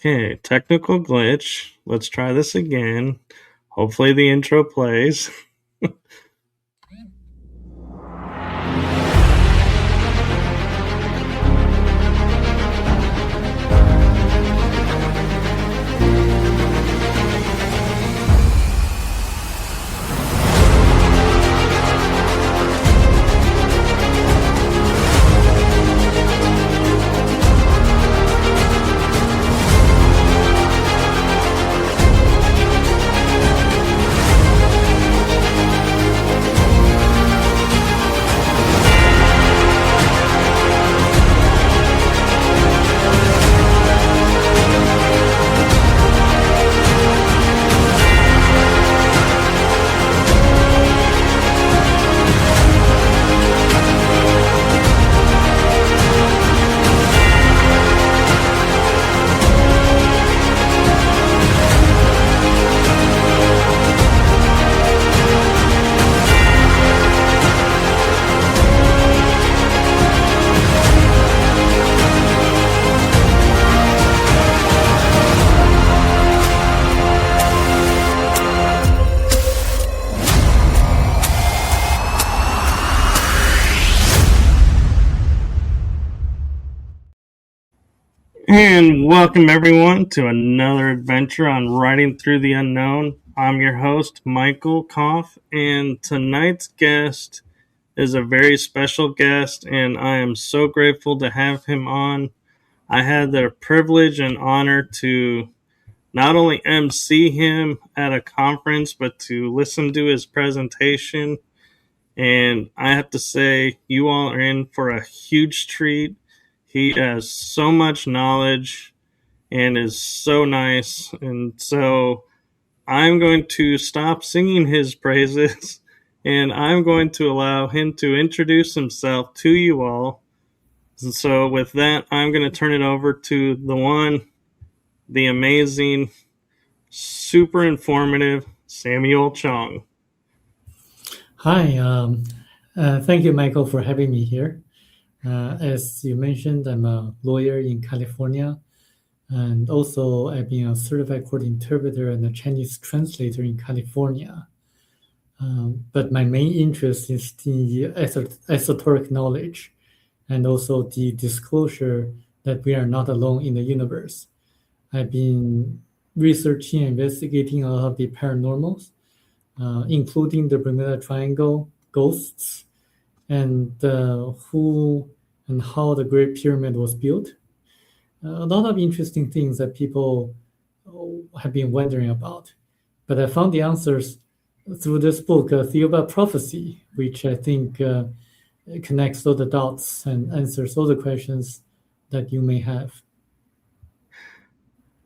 Okay, technical glitch. Let's try this again. Hopefully the intro plays. And welcome everyone to another adventure on Writing Through the Unknown. I'm your host, Michael Koff, and tonight's guest is a very special guest, and I am so grateful to have him on. I had the privilege and honor to not only MC him at a conference, but to listen to his presentation. And I have to say, you all are in for a huge treat. He has so much knowledge and is so nice. And so I'm going to stop singing his praises and I'm going to allow him to introduce himself to you all. And so with that, I'm going to turn it over to the one, the amazing, super informative Samuel Chong. Hi, thank you, Michael, for having me here. As you mentioned, I'm a lawyer in California, and also I've been a certified court interpreter and a Chinese translator in California. But my main interest is the esoteric knowledge and also the disclosure that we are not alone in the universe. I've been researching and investigating a lot of the paranormals, including the Bermuda Triangle, ghosts, and who and how the Great Pyramid was built. A lot of interesting things that people have been wondering about. But I found the answers through this book, A Theory About Prophecy, which I think connects all the dots and answers all the questions that you may have.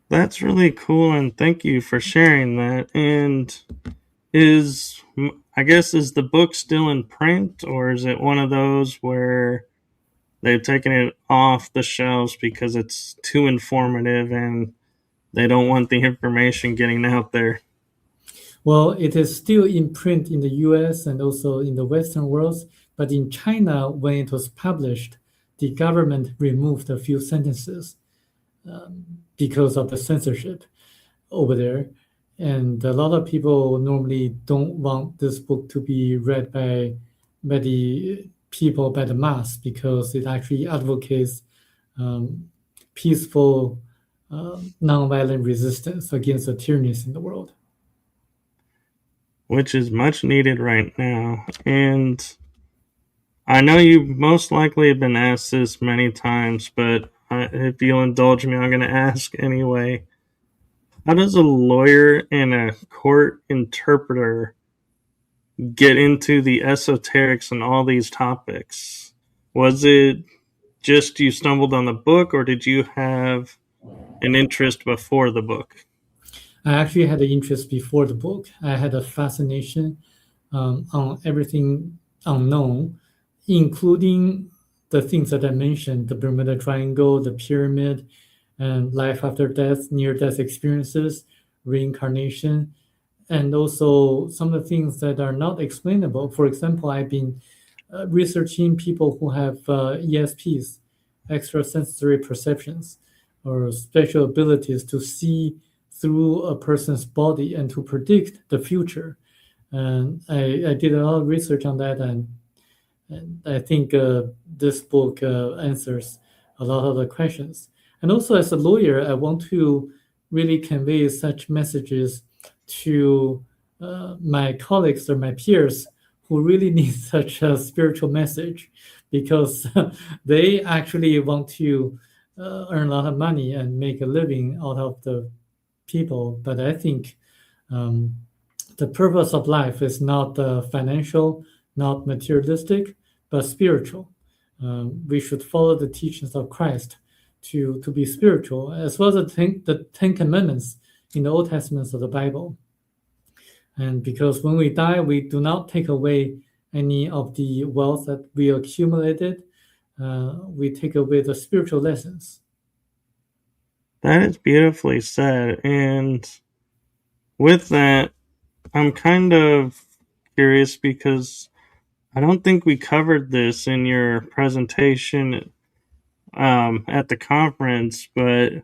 That's really cool, and thank you for sharing that. And is the book still in print, or is it one of those where they've taken it off the shelves because it's too informative and they don't want the information getting out there? Well, it is still in print in the US and also in the Western world, but in China, when it was published, the government removed a few sentences because of the censorship over there. And a lot of people normally don't want this book to be read by the people, by the mass, because it actually advocates peaceful, nonviolent resistance against the tyrannies in the world. Which is much needed right now. And I know you most likely have been asked this many times, but if you'll indulge me, I'm going to ask anyway. How does a lawyer and a court interpreter get into the esoterics and all these topics? Was it just you stumbled on the book, or did you have an interest before the book? I actually had an interest before the book. I had a fascination on everything unknown, including the things that I mentioned, the Bermuda Triangle, the pyramid, and life after death, near-death experiences, reincarnation, and also some of the things that are not explainable. For example, I've been researching people who have ESPs, extrasensory perceptions, or special abilities to see through a person's body and to predict the future. And I did a lot of research on that, and I think this book answers a lot of the questions. And also, as a lawyer, I want to really convey such messages to my colleagues or my peers who really need such a spiritual message, because they actually want to earn a lot of money and make a living out of the people. But I think um, the purpose of life is not financial, not materialistic, but spiritual. We should follow the teachings of Christ to be spiritual, as well as the Ten Commandments in the Old Testament of the Bible. And because when we die, we do not take away any of the wealth that we accumulated. We take away the spiritual lessons. That is beautifully said. And with that, I'm kind of curious because I don't think we covered this in your presentation at the conference, but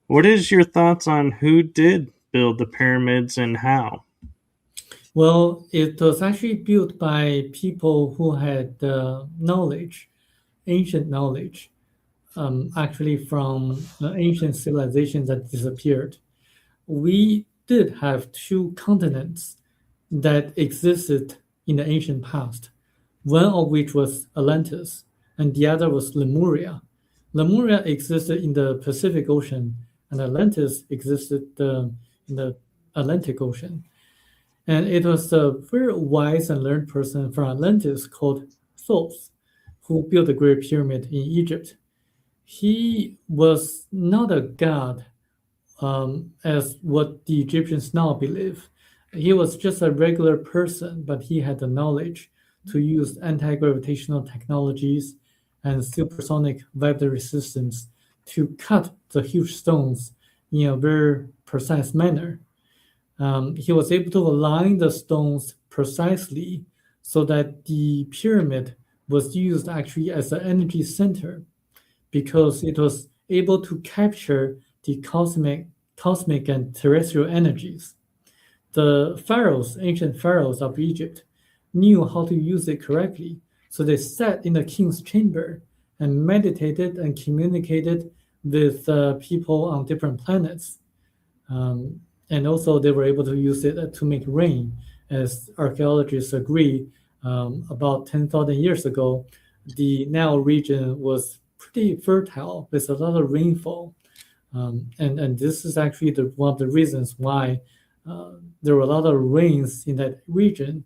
what is your thoughts on who did build the pyramids and how? Well, it was actually built by people who had knowledge, ancient knowledge, actually from ancient civilizations that disappeared. We did have two continents that existed in the ancient past, one of which was Atlantis, and the other was Lemuria. Lemuria existed in the Pacific Ocean, and Atlantis existed in the Atlantic Ocean. And it was a very wise and learned person from Atlantis called Thoth who built the Great Pyramid in Egypt. He was not a god as what the Egyptians now believe. He was just a regular person, but he had the knowledge to use anti-gravitational technologies and supersonic vibratory systems to cut the huge stones in a very precise manner. He was able to align the stones precisely so that the pyramid was used actually as an energy center, because it was able to capture the cosmic and terrestrial energies. The pharaohs, ancient pharaohs of Egypt, knew how to use it correctly, so they sat in the king's chamber and meditated and communicated with people on different planets. And also, they were able to use it to make rain, as archaeologists agree. About 10,000 years ago, the Nile region was pretty fertile with a lot of rainfall. And this is actually one of the reasons why there were a lot of rains in that region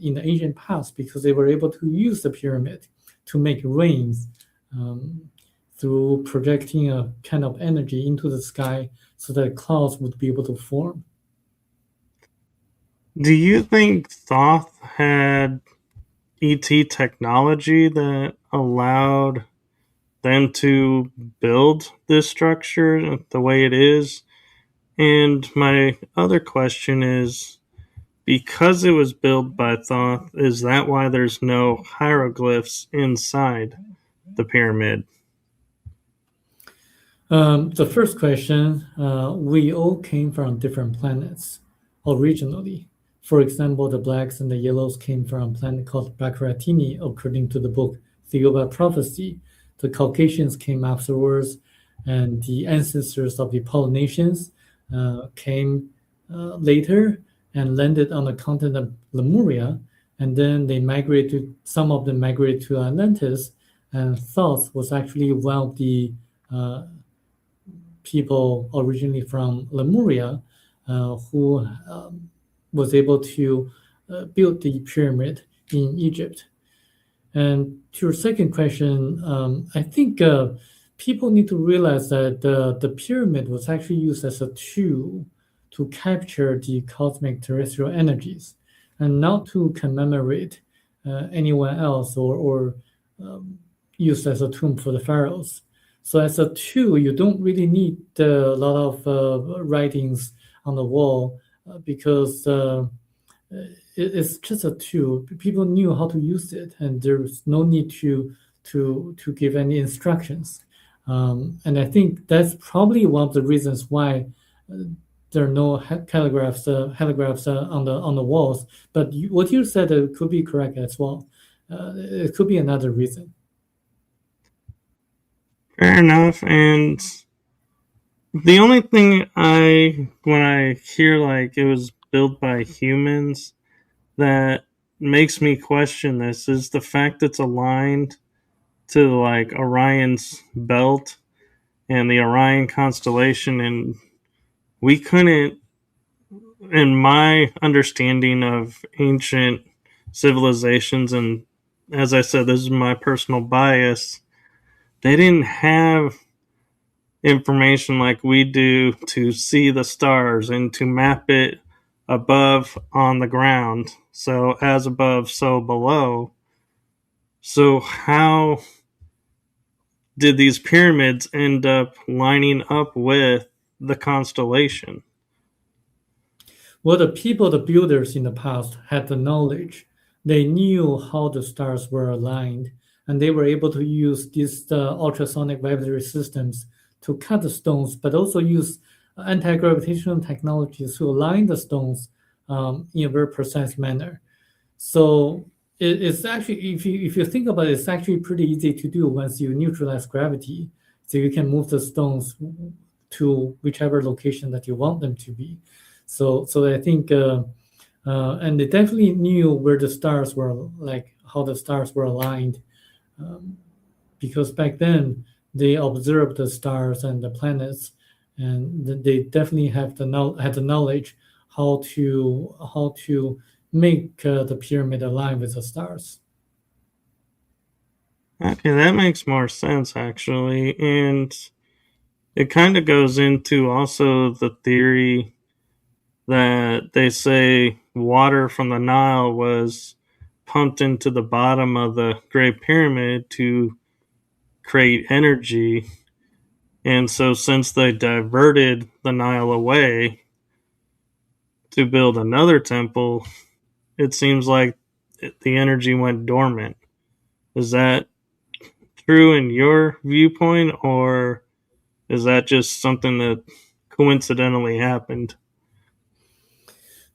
in the ancient past, because they were able to use the pyramid to make rains through projecting a kind of energy into the sky so that clouds would be able to form. Do you think Thoth had ET technology that allowed them to build this structure the way it is? And my other question is, because it was built by Thoth, is that why there's no hieroglyphs inside the pyramid? The first question, we all came from different planets originally. For example, the blacks and the yellows came from a planet called Baccaratini, according to the book Theoba Prophecy. The Caucasians came afterwards, and the ancestors of the Polynesians came later and landed on the continent of Lemuria, and then they migrated. Some of them migrated to Atlantis, and Thoth was actually one of the people originally from Lemuria who was able to build the pyramid in Egypt. And to your second question, I think people need to realize that the pyramid was actually used as a tool to capture the cosmic terrestrial energies, and not to commemorate anyone else, or used as a tomb for the pharaohs. So as a tool, you don't really need a lot of writings on the wall because it's just a tool. People knew how to use it, and there's no need to give any instructions. And I think that's probably one of the reasons why there are no heligraphs on the walls. But what you said could be correct as well. It could be another reason. Fair enough. And the only thing when I hear like it was built by humans, that makes me question this is the fact it's aligned to like Orion's belt and the Orion constellation, and we couldn't, in my understanding of ancient civilizations, and as I said, this is my personal bias, they didn't have information like we do to see the stars and to map it above on the ground. So, as above, so below. So, how did these pyramids end up lining up with the constellation? Well, the builders in the past, had the knowledge. They knew how the stars were aligned, and they were able to use these ultrasonic vibratory systems to cut the stones, but also use anti-gravitational technologies to align the stones in a very precise manner. So it's actually, if you think about it, it's actually pretty easy to do once you neutralize gravity. So you can move the stones to whichever location that you want them to be. So I think, and they definitely knew where the stars were, like how the stars were aligned, because back then they observed the stars and the planets, and they definitely had the knowledge how to make the pyramid align with the stars. Okay, that makes more sense actually. And it kind of goes into also the theory that they say water from the Nile was pumped into the bottom of the Great Pyramid to create energy. And so, since they diverted the Nile away to build another temple, it seems like the energy went dormant. Is that true in your viewpoint, or is that just something that coincidentally happened?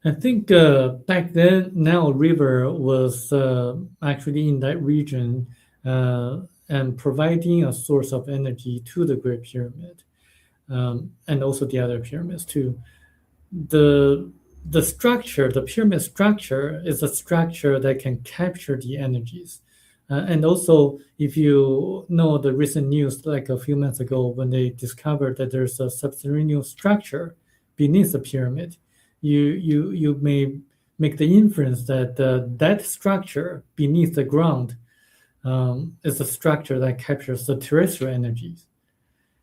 I think back then, Nile River was actually in that region and providing a source of energy to the Great Pyramid, and also the other pyramids too. The the pyramid structure, is a structure that can capture the energies. And also, if you know the recent news, like a few months ago, when they discovered that there's a subterranean structure beneath the pyramid, you may make the inference that that structure beneath the ground is a structure that captures the terrestrial energies.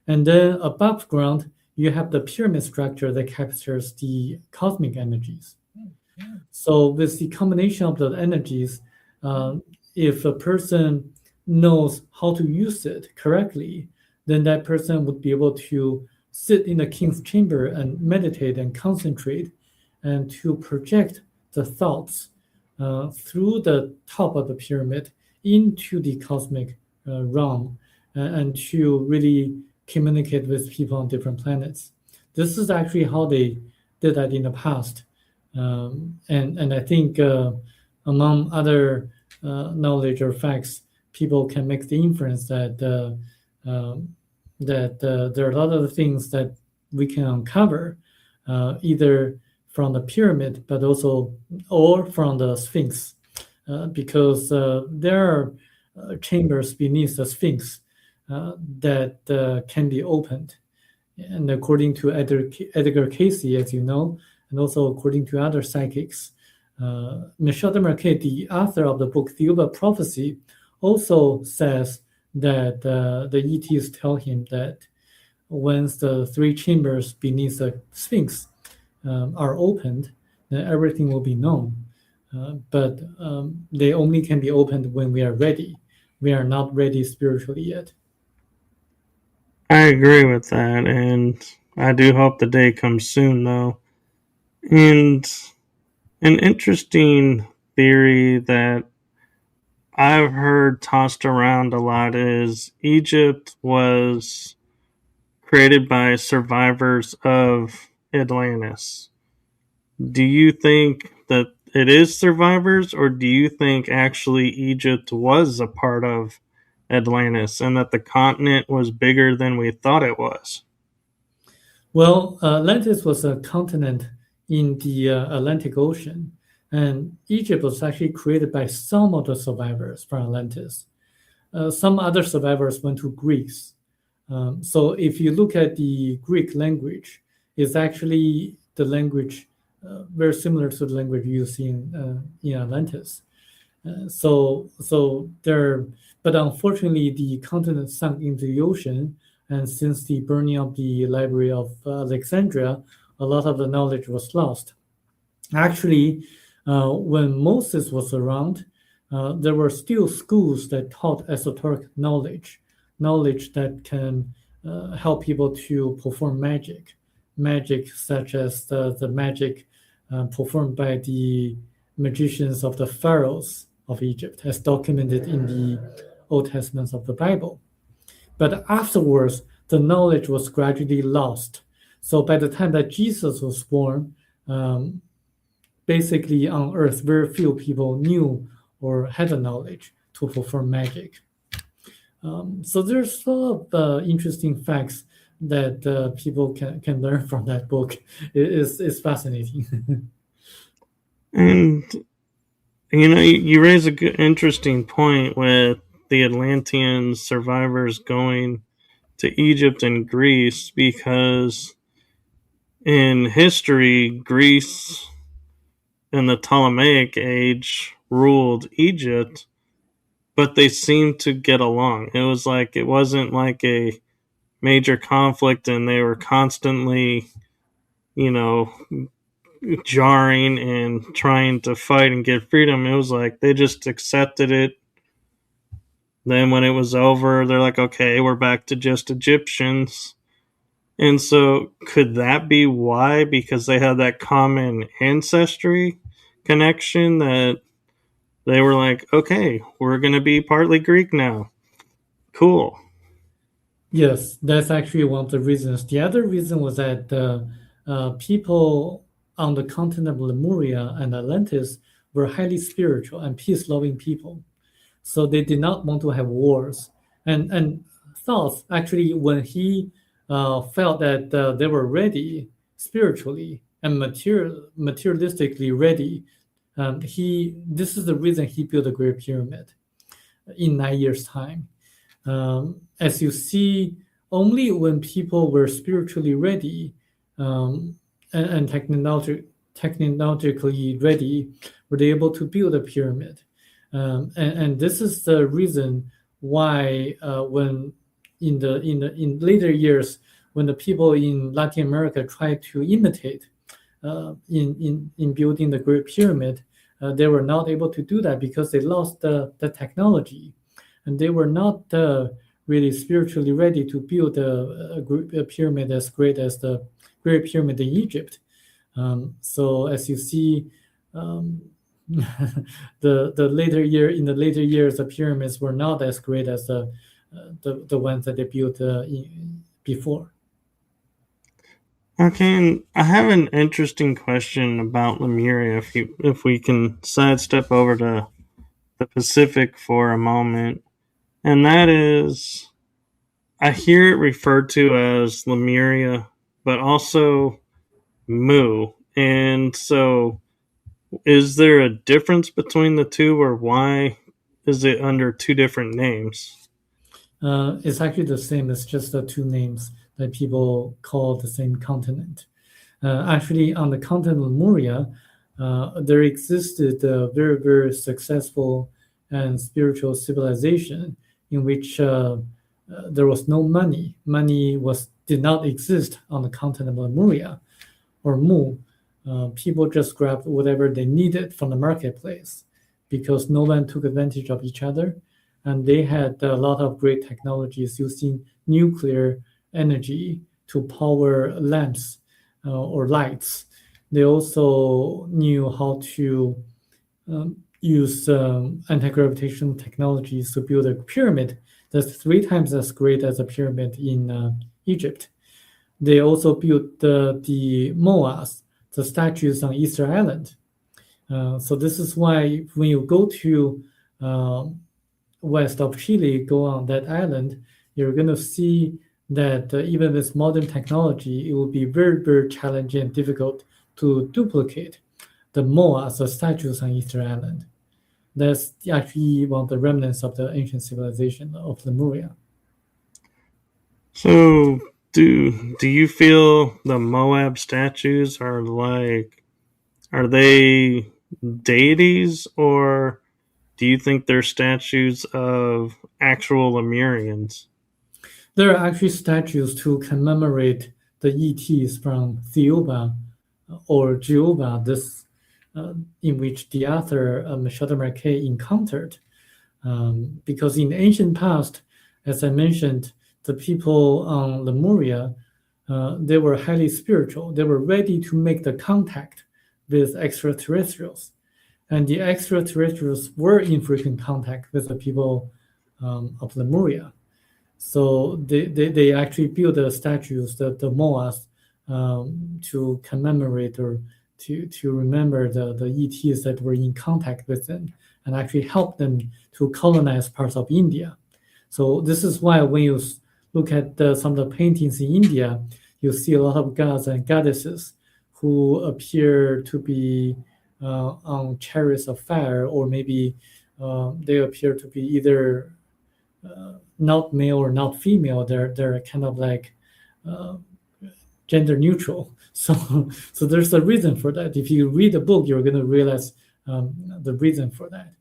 And then above ground, you have the pyramid structure that captures the cosmic energies. So with the combination of the energies, uh, if a person knows how to use it correctly, then that person would be able to sit in the king's chamber and meditate and concentrate and to project the thoughts through the top of the pyramid into the cosmic realm, and to really communicate with people on different planets. This is actually how they did that in the past. And I think among other knowledge or facts, people can make the inference that there are a lot of things that we can uncover, either from the pyramid, but also or from the Sphinx, because there are chambers beneath the Sphinx that can be opened. And according to Edgar Casey, as you know, and also according to other psychics, Michel Desmarquet, the author of the book The Prophecy, also says that the ETs tell him that once the three chambers beneath the Sphinx are opened, then everything will be known. But they only can be opened when we are ready. We are not ready spiritually yet. I agree with that, and I do hope the day comes soon, though. And an interesting theory that I've heard tossed around a lot is Egypt was created by survivors of Atlantis. Do you think that it is survivors, or do you think actually Egypt was a part of Atlantis and that the continent was bigger than we thought it was? Well, Atlantis was a continent in the Atlantic Ocean, and Egypt was actually created by some of the survivors from Atlantis. Some other survivors went to Greece. So if you look at the Greek language, it's actually the language very similar to the language used in Atlantis. So there, but unfortunately, the continent sunk into the ocean, and since the burning of the Library of Alexandria, a lot of the knowledge was lost. Actually, when Moses was around, there were still schools that taught esoteric knowledge that can help people to perform magic such as the magic performed by the magicians of the pharaohs of Egypt, as documented in the Old Testaments of the Bible. But afterwards, the knowledge was gradually lost. So by the time that Jesus was born, basically on Earth, very few people knew or had the knowledge to perform magic. So there's a lot of interesting facts that people can learn from that book. It's fascinating. And you raise a good, interesting point with the Atlantean survivors going to Egypt and Greece because in history, Greece in the Ptolemaic age ruled Egypt, but they seemed to get along. It wasn't like a major conflict and they were constantly, you know, jarring and trying to fight and get freedom. It was like they just accepted it. Then when it was over, they're like, okay, we're back to just Egyptians. And so could that be why? Because they had that common ancestry connection that they were like, okay, we're going to be partly Greek now. Cool. Yes, that's actually one of the reasons. The other reason was that people on the continent of Lemuria and Atlantis were highly spiritual and peace-loving people. So they did not want to have wars. And Thoth, actually, when he felt that they were ready spiritually and materialistically ready, this is the reason he built the Great Pyramid in 9 years' time. As you see, only when people were spiritually ready and technologically ready were they able to build a pyramid. And this is the reason why when in later years when the people in Latin America tried to imitate in building the Great Pyramid, they were not able to do that because they lost the technology, and they were not really spiritually ready to build a pyramid as great as the Great Pyramid in Egypt. So as you see, the later years, the pyramids were not as great as the ones that they built before. Okay, and I have an interesting question about Lemuria. If we can sidestep over to the Pacific for a moment, and that is, I hear it referred to as Lemuria, but also Mu. And so, is there a difference between the two, or why is it under two different names? It's actually the same. It's just the two names that people call the same continent. Actually, on the continent of Lemuria, there existed a very, very successful and spiritual civilization in which there was no money. Money did not exist on the continent of Lemuria or Mu. People just grabbed whatever they needed from the marketplace because no one took advantage of each other. And they had a lot of great technologies using nuclear energy to power lamps or lights. They also knew how to use anti-gravitational technologies to build a pyramid that's 3 times as great as a pyramid in Egypt. They also built the moas, the statues on Easter Island. So this is why when you go to west of Chile, go on that island, you're going to see that even with modern technology, it will be very, very challenging and difficult to duplicate the moas, the statues on Easter Island. That's actually one of the remnants of the ancient civilization of Lemuria. So, do you feel the Moab statues are they deities, or do you think they're statues of actual Lemurians? There are actually statues to commemorate the ETs from Theoba or Jehovah, this in which the author Michel Marquet encountered. Because in the ancient past, as I mentioned, the people on Lemuria, they were highly spiritual. They were ready to make the contact with extraterrestrials. And the extraterrestrials were in frequent contact with the people of Lemuria. So they actually built the statues, the moas, to commemorate or to remember the ETs that were in contact with them and actually help them to colonize parts of India. So this is why when you look at some of the paintings in India, you see a lot of gods and goddesses who appear to be on chariots of fire, or maybe they appear to be either not male or not female. They're kind of like gender neutral. So there's a reason for that. If you read the book, you're going to realize the reason for that.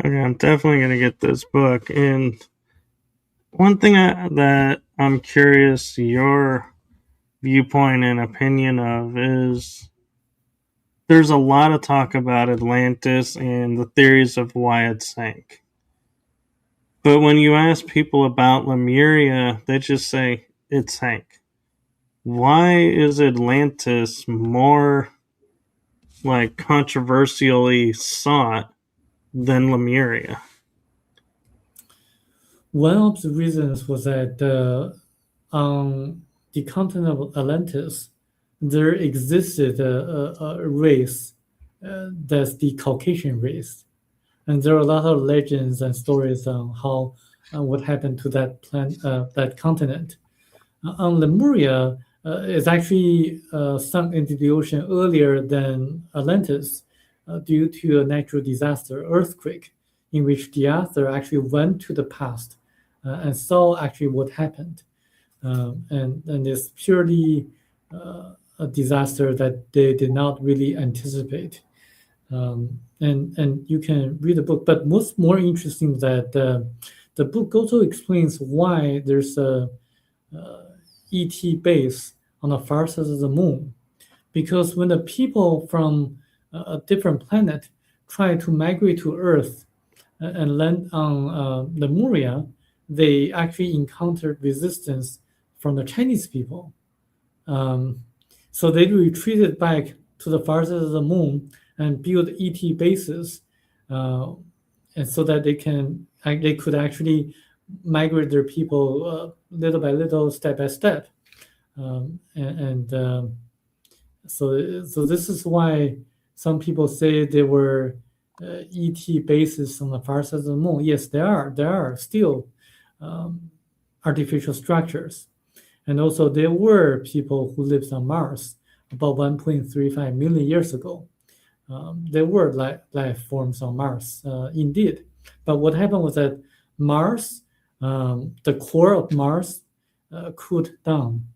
Okay, I'm definitely going to get this book. And one thing that I'm curious your viewpoint and opinion of is there's a lot of talk about Atlantis and the theories of why it sank. But when you ask people about Lemuria, they just say it sank. Why is Atlantis more like controversially sought than Lemuria? One of the reasons was that on the continent of Atlantis, there existed a race that's the Caucasian race. And there are a lot of legends and stories on how what happened to that continent. On Lemuria, it's actually sunk into the ocean earlier than Atlantis due to a natural disaster, earthquake, in which the author actually went to the past and saw actually what happened. And it's purely a disaster that they did not really anticipate. And you can read the book, but what's more interesting that the book also explains why there's a ET base on the far side of the moon, because when the people from a different planet try to migrate to Earth and land on Lemuria, they actually encountered resistance from the Chinese people. So they retreated back to the far side of the moon and build ET bases, and so that they could actually migrate their people little by little, step by step, so this is why some people say there were ET bases on the far side of the moon. Yes, there are still artificial structures, and also there were people who lived on Mars about 1.35 million years ago. There were life forms on Mars, indeed. But what happened was that Mars, the core of Mars, cooled down.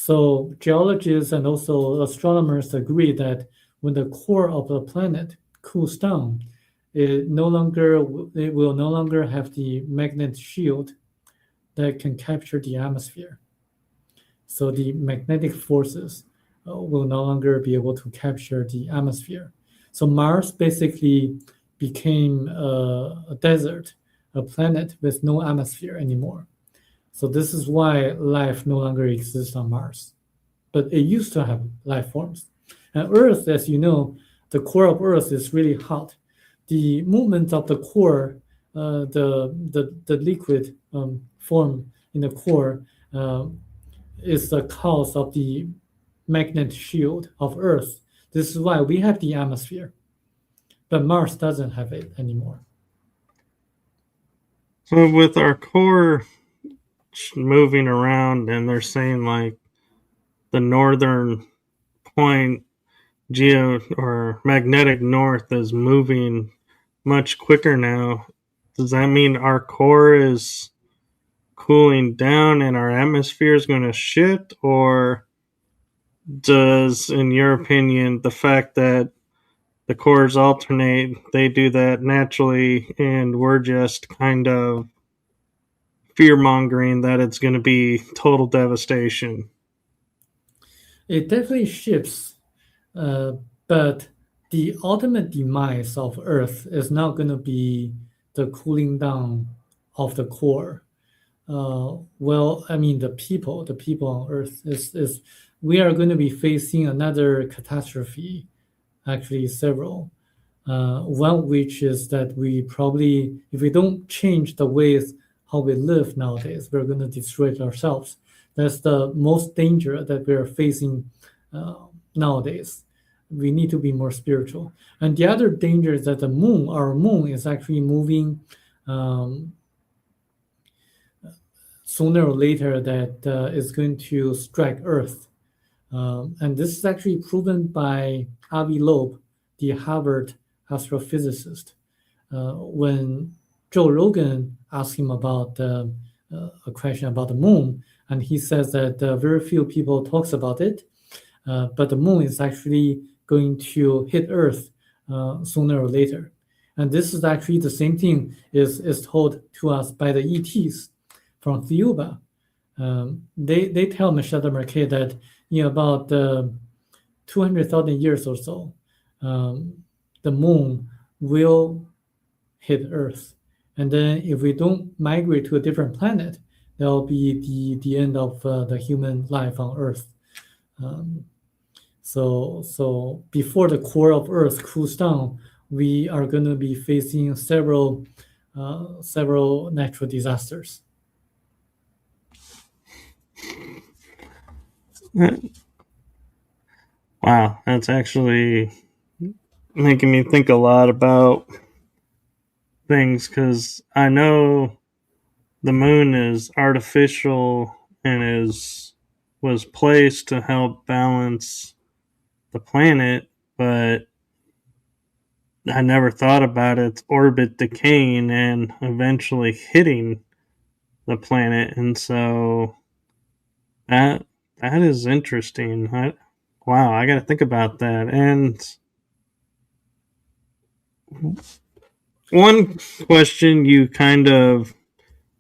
So geologists and also astronomers agree that when the core of the planet cools down, it will no longer have the magnet shield that can capture the atmosphere. So the magnetic forces will no longer be able to capture the atmosphere. So Mars basically became a desert, a planet with no atmosphere anymore. So this is why life no longer exists on Mars. But it used to have life forms. And Earth, as you know, the core of Earth is really hot. the movement of the core, the liquid form in the core is the cause of the magnetic shield of Earth. This is why we have the atmosphere, but Mars doesn't have it anymore. So with our core moving around, and they're saying like the northern point geo or magnetic north is moving much quicker now. Does that mean our core is cooling down and our atmosphere is going to shift, or does, in your opinion, the fact that the cores alternate, they do that naturally, and we're just kind of fear mongering that it's going to be total devastation? It definitely shifts, but the ultimate demise of Earth is not going to be the cooling down of the core. Well, I mean, the people on Earth is we are going to be facing another catastrophe, actually several. One which is that we probably, if we don't change the ways how we live nowadays, we're going to destroy it ourselves. That's the most danger that we're facing nowadays. We need to be more spiritual. And the other danger is that our moon, is actually moving um, sooner or later that is going to strike Earth. And this is actually proven by Avi Loeb, the Harvard astrophysicist. When Joe Rogan asked him about a question about the moon, and he says that very few people talks about it, but the moon is actually going to hit Earth sooner or later. And this is actually the same thing is told to us by the ETs from Thiuba. They tell Michel de Marquet that in about 200,000 years or so, the moon will hit Earth. And then if we don't migrate to a different planet, that will be the end of the human life on Earth. So before the core of Earth cools down, we are going to be facing several natural disasters. Wow, that's actually making me think a lot about things, because I know the moon is artificial and was placed to help balance the planet, but I never thought about its orbit decaying and eventually hitting the planet, and so that that is interesting. Wow, I got to think about that. And one question you kind of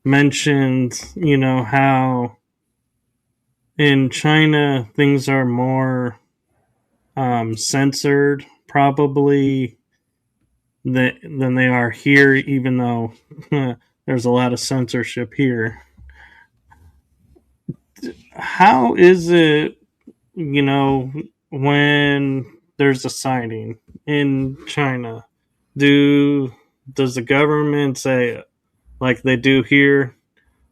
mentioned, how in China things are more censored, probably, than they are here, even though there's a lot of censorship here. How is it, when there's a sighting in China? Does the government say, like they do here,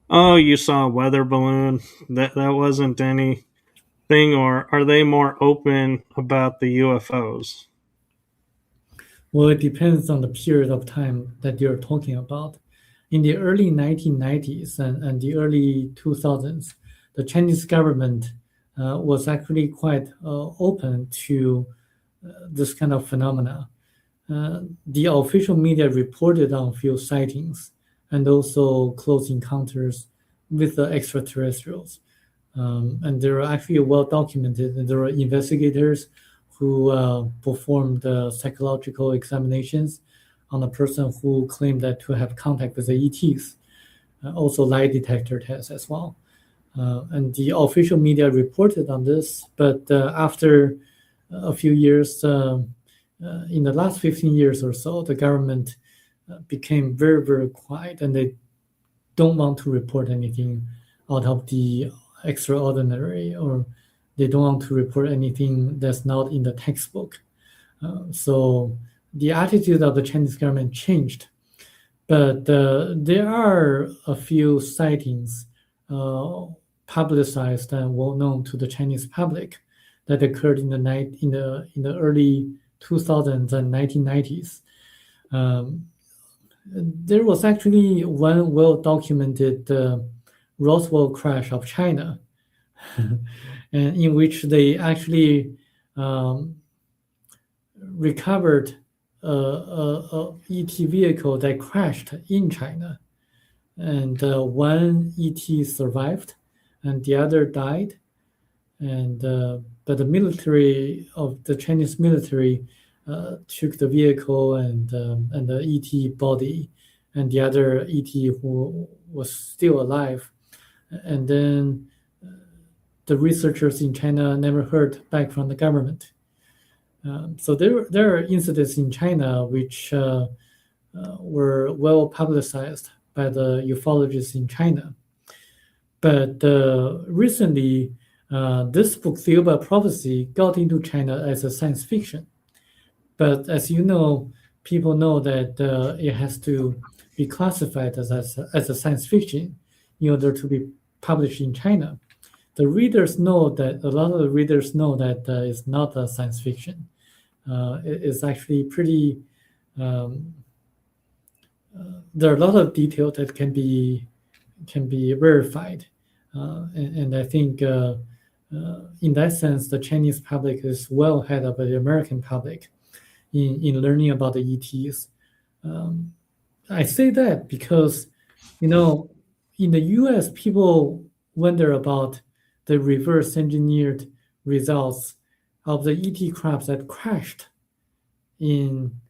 "Oh, you saw a weather balloon. That wasn't anything," or are they more open about the UFOs? Well, it depends on the period of time that you're talking about. In the early 1990s and the early 2000s, the Chinese government was actually quite open to this kind of phenomena. The official media reported on few sightings and also close encounters with the extraterrestrials. And they are actually well documented, and there are investigators who performed psychological examinations on a person who claimed that to have contact with the ETs, also lie detector tests as well. And the official media reported on this, but after a few years, in the last 15 years or so, the government became very, very quiet, and they don't want to report anything out of the extraordinary, or they don't want to report anything that's not in the textbook. So the attitude of the Chinese government changed. But there are a few sightings publicized and well known to the Chinese public that occurred in the early 2000s and 1990s. There was actually one well documented Roswell crash of China, and in which they actually recovered a ET vehicle that crashed in China, and one ET survived, and the other died. And but the Chinese military took the vehicle and the ET body, and the other ET who was still alive, and then the researchers in China never heard back from the government. So there are incidents in China which were well publicized by the ufologists in China. But recently, this book, The Theoba Prophecy, got into China as a science fiction. But as you know, people know that it has to be classified as a science fiction in order to be published in China. The readers know that a lot of the readers know that it's not a science fiction. It's actually pretty. There are a lot of detail that can be verified, and I think in that sense, the Chinese public is well ahead of the American public in learning about the ETs. I say that because, in the U.S., people wonder about the reverse engineered results of the ET crafts that crashed in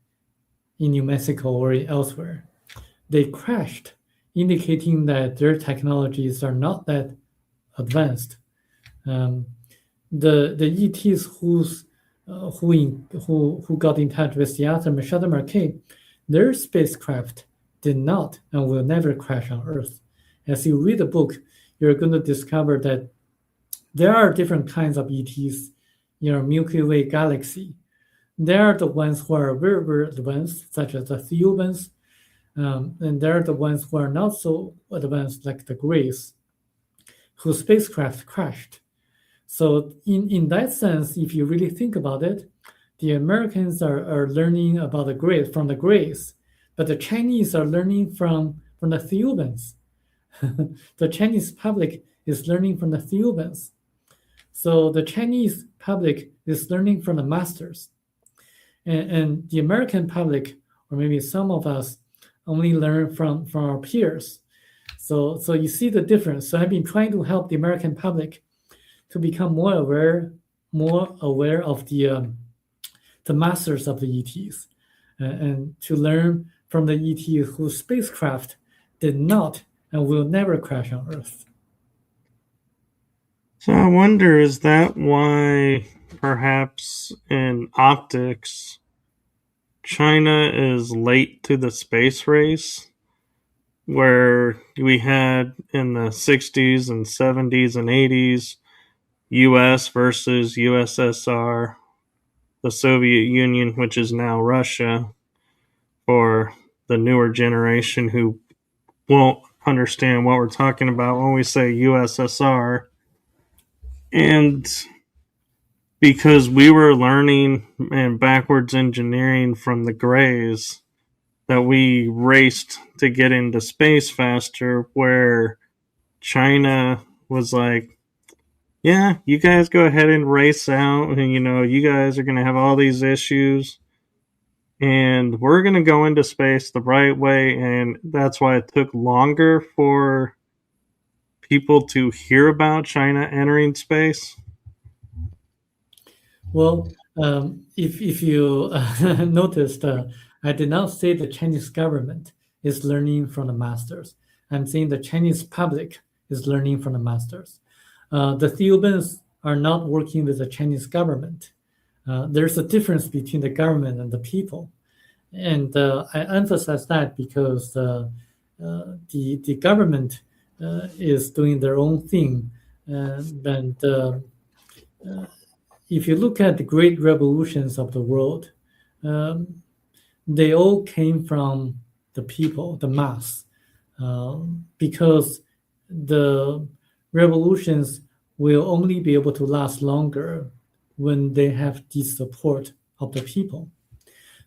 New Mexico or elsewhere. They crashed, indicating that their technologies are not that advanced. The ETs who got in touch with Seattle Machado Marquet, their spacecraft did not and will never crash on Earth. As you read the book, you're going to discover that there are different kinds of ETs in our Milky Way galaxy. There are the ones who are very, very advanced, such as the Theobans, and there are the ones who are not so advanced, like the Grays, whose spacecraft crashed. So in that sense, if you really think about it, the Americans are learning about from the Greys, but the Chinese are learning from the Theobans. The Chinese public is learning from the Theobans. So the Chinese public is learning from the masters. And the American public, or maybe some of us, only learn from our peers. So you see the difference. So I've been trying to help the American public to become more aware of the masters of the ETs, and to learn from the ETs whose spacecraft did not and will never crash on Earth. So I wonder, is that why perhaps in optics China is late to the space race, where we had in the 60s and 70s and 80s US versus USSR, the Soviet Union, which is now Russia, for the newer generation who won't understand what we're talking about when we say USSR. And because we were learning and backwards engineering from the Greys, that we raced to get into space faster, where China was like, yeah, you guys go ahead and race out, and you guys are going to have all these issues, and we're going to go into space the right way. And that's why it took longer for people to hear about China entering space. Well, if you noticed, I did not say the Chinese government is learning from the masters. I'm saying the Chinese public is learning from the masters. The Theobans are not working with the Chinese government. There's a difference between the government and the people. And I emphasize that because the government is doing their own thing. And if you look at the great revolutions of the world, they all came from the people, the mass, because the revolutions will only be able to last longer when they have the support of the people.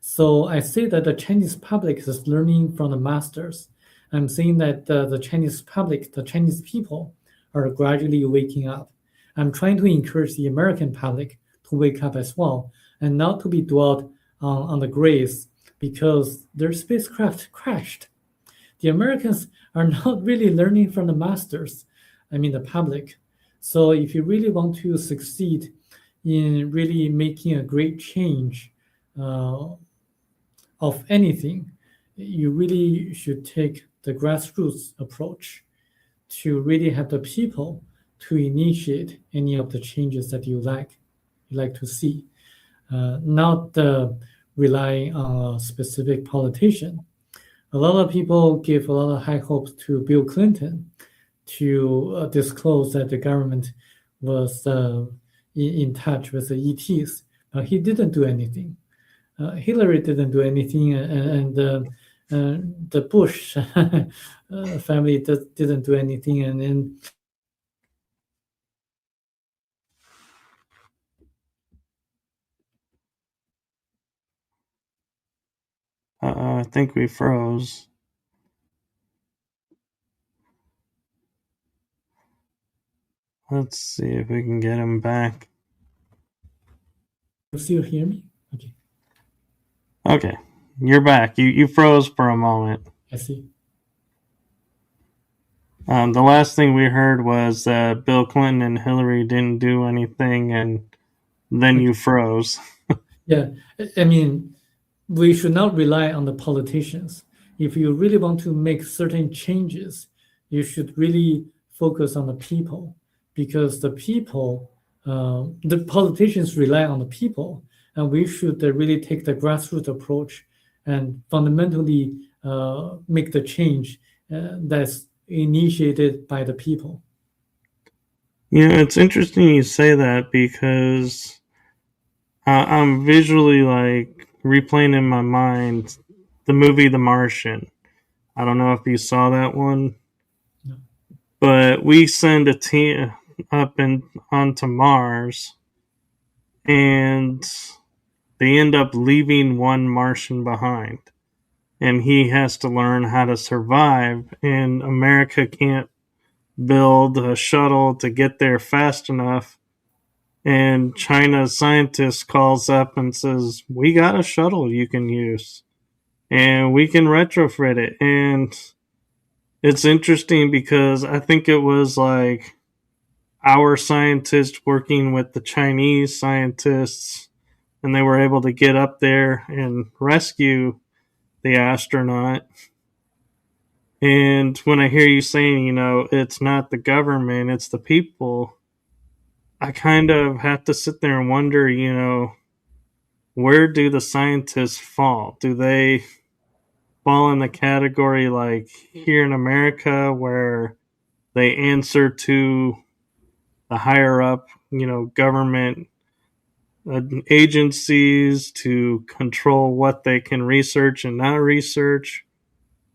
So I say that the Chinese public is learning from the masters. I'm saying that the Chinese public, the Chinese people, are gradually waking up. I'm trying to encourage the American public to wake up as well and not to be dwelt on the graves because their spacecraft crashed. The Americans are not really learning from the masters, I mean the public. So if you really want to succeed in really making a great change of anything, you really should take the grassroots approach to really have the people to initiate any of the changes that you like to see, not relying on a specific politician. A lot of people give a lot of high hopes to Bill Clinton to disclose that the government was in touch with the ETs, but he didn't do anything. Hillary didn't do anything, and the Bush family didn't do anything, and then I think we froze. Let's see if we can get him back. you still hear me? Okay, Okay, you're back. You froze for a moment. I see. The last thing we heard was that Bill Clinton and Hillary didn't do anything, and then you froze. Yeah, I mean, we should not rely on the politicians. If you really want to make certain changes, you should really focus on the people because the politicians rely on the people, and we should really take the grassroots approach and fundamentally make the change that's initiated by the people. It's interesting you say that because I'm visually like replaying in my mind the movie The Martian. I don't know if you saw that one, No. but we send a team up and onto Mars, and they end up leaving one Martian behind, and he has to learn how to survive. And America can't build a shuttle to get there fast enough. And China's scientist calls up and says, "We got a shuttle you can use, and we can retrofit it." And it's interesting because I think it was like our scientists working with the Chinese scientists, and they were able to get up there and rescue the astronaut. And when I hear you saying, it's not the government, it's the people, I kind of have to sit there and wonder, where do the scientists fall? Do they fall in the category like here in America where they answer to the higher up, government agencies to control what they can research and not research?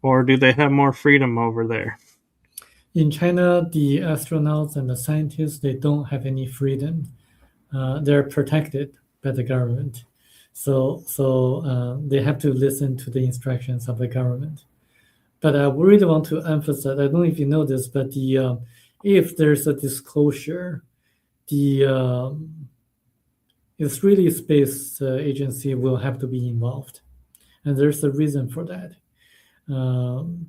Or do they have more freedom over there? In China, the astronauts and the scientists, they don't have any freedom. They're protected by the government. So they have to listen to the instructions of the government. But I really want to emphasize, I don't know if you know this, but if there's a disclosure, the Israeli Space Agency will have to be involved. And there's a reason for that.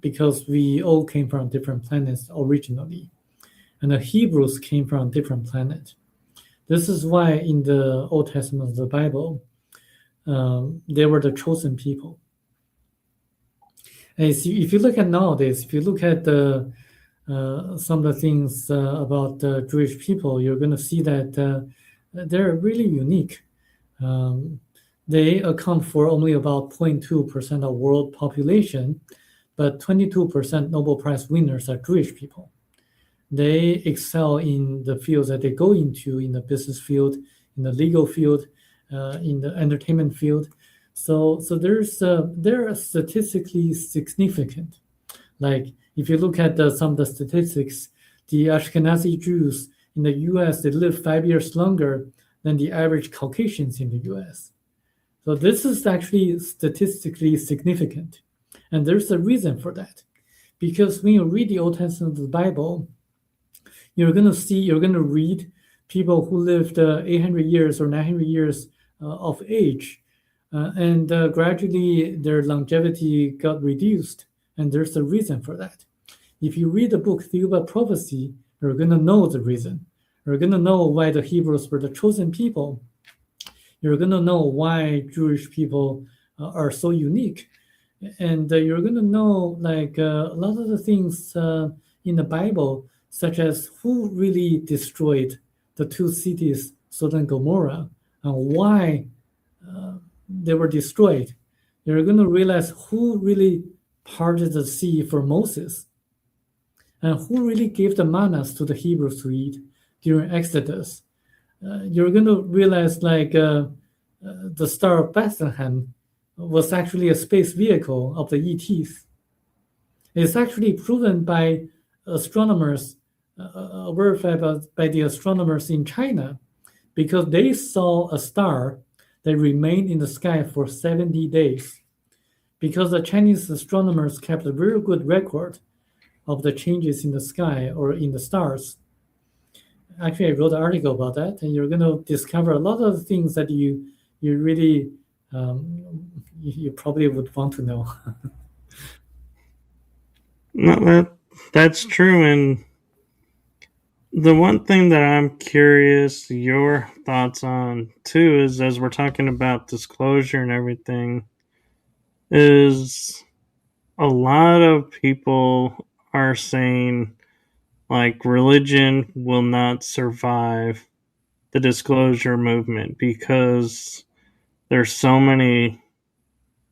Because we all came from different planets originally. And the Hebrews came from a different planet. This is why in the Old Testament of the Bible, they were the chosen people. And if you look at nowadays, if you look at some of the things about the Jewish people, you're going to see that they're really unique. They account for only about 0.2% of world population, but 22% Nobel Prize winners are Jewish people. They excel in the fields that they go into, in the business field, in the legal field, in the entertainment field. So they're statistically significant. Like if you look at some of the statistics, the Ashkenazi Jews in the U.S. they live 5 years longer than the average Caucasians in the U.S. So this is actually statistically significant, and there's a reason for that. Because when you read the Old Testament of the Bible, you're gonna read people who lived 800 years or 900 years of age, and gradually their longevity got reduced, and there's a reason for that. If you read the book Theoba Prophecy, you're gonna know the reason. You're gonna know why the Hebrews were the chosen people. You're gonna know why Jewish people are so unique, and you're gonna know like a lot of the things in the Bible, such as who really destroyed the two cities, Sodom and Gomorrah, and why they were destroyed. You're gonna realize who really parted the sea for Moses, and who really gave the mannas to the Hebrews to eat during Exodus. You're gonna realize like the Star of Bethlehem was actually a space vehicle of the ETs. It's actually proven by astronomers, verified by the astronomers in China, because they saw a star that remained in the sky for 70 days. Because the Chinese astronomers kept a very good record of the changes in the sky or in the stars. Actually, I wrote an article about that, and you're going to discover a lot of things that you really you probably would want to know. No, that's true. And the one thing that I'm curious your thoughts on too is, as we're talking about disclosure and everything, is a lot of people are saying like religion will not survive the disclosure movement because there's so many,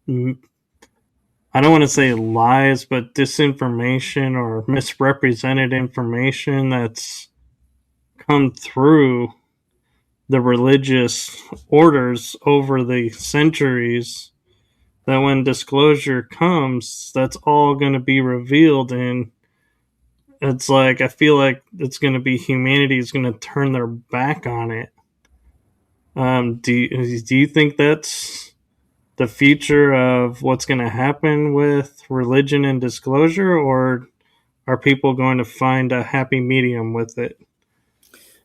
I don't want to say lies, but disinformation or misrepresented information that's come through the religious orders over the centuries, that when disclosure comes, that's all going to be revealed. And it's like, I feel like it's going to be humanity is going to turn their back on it. Do you think that's the future of what's going to happen with religion and disclosure, or are people going to find a happy medium with it?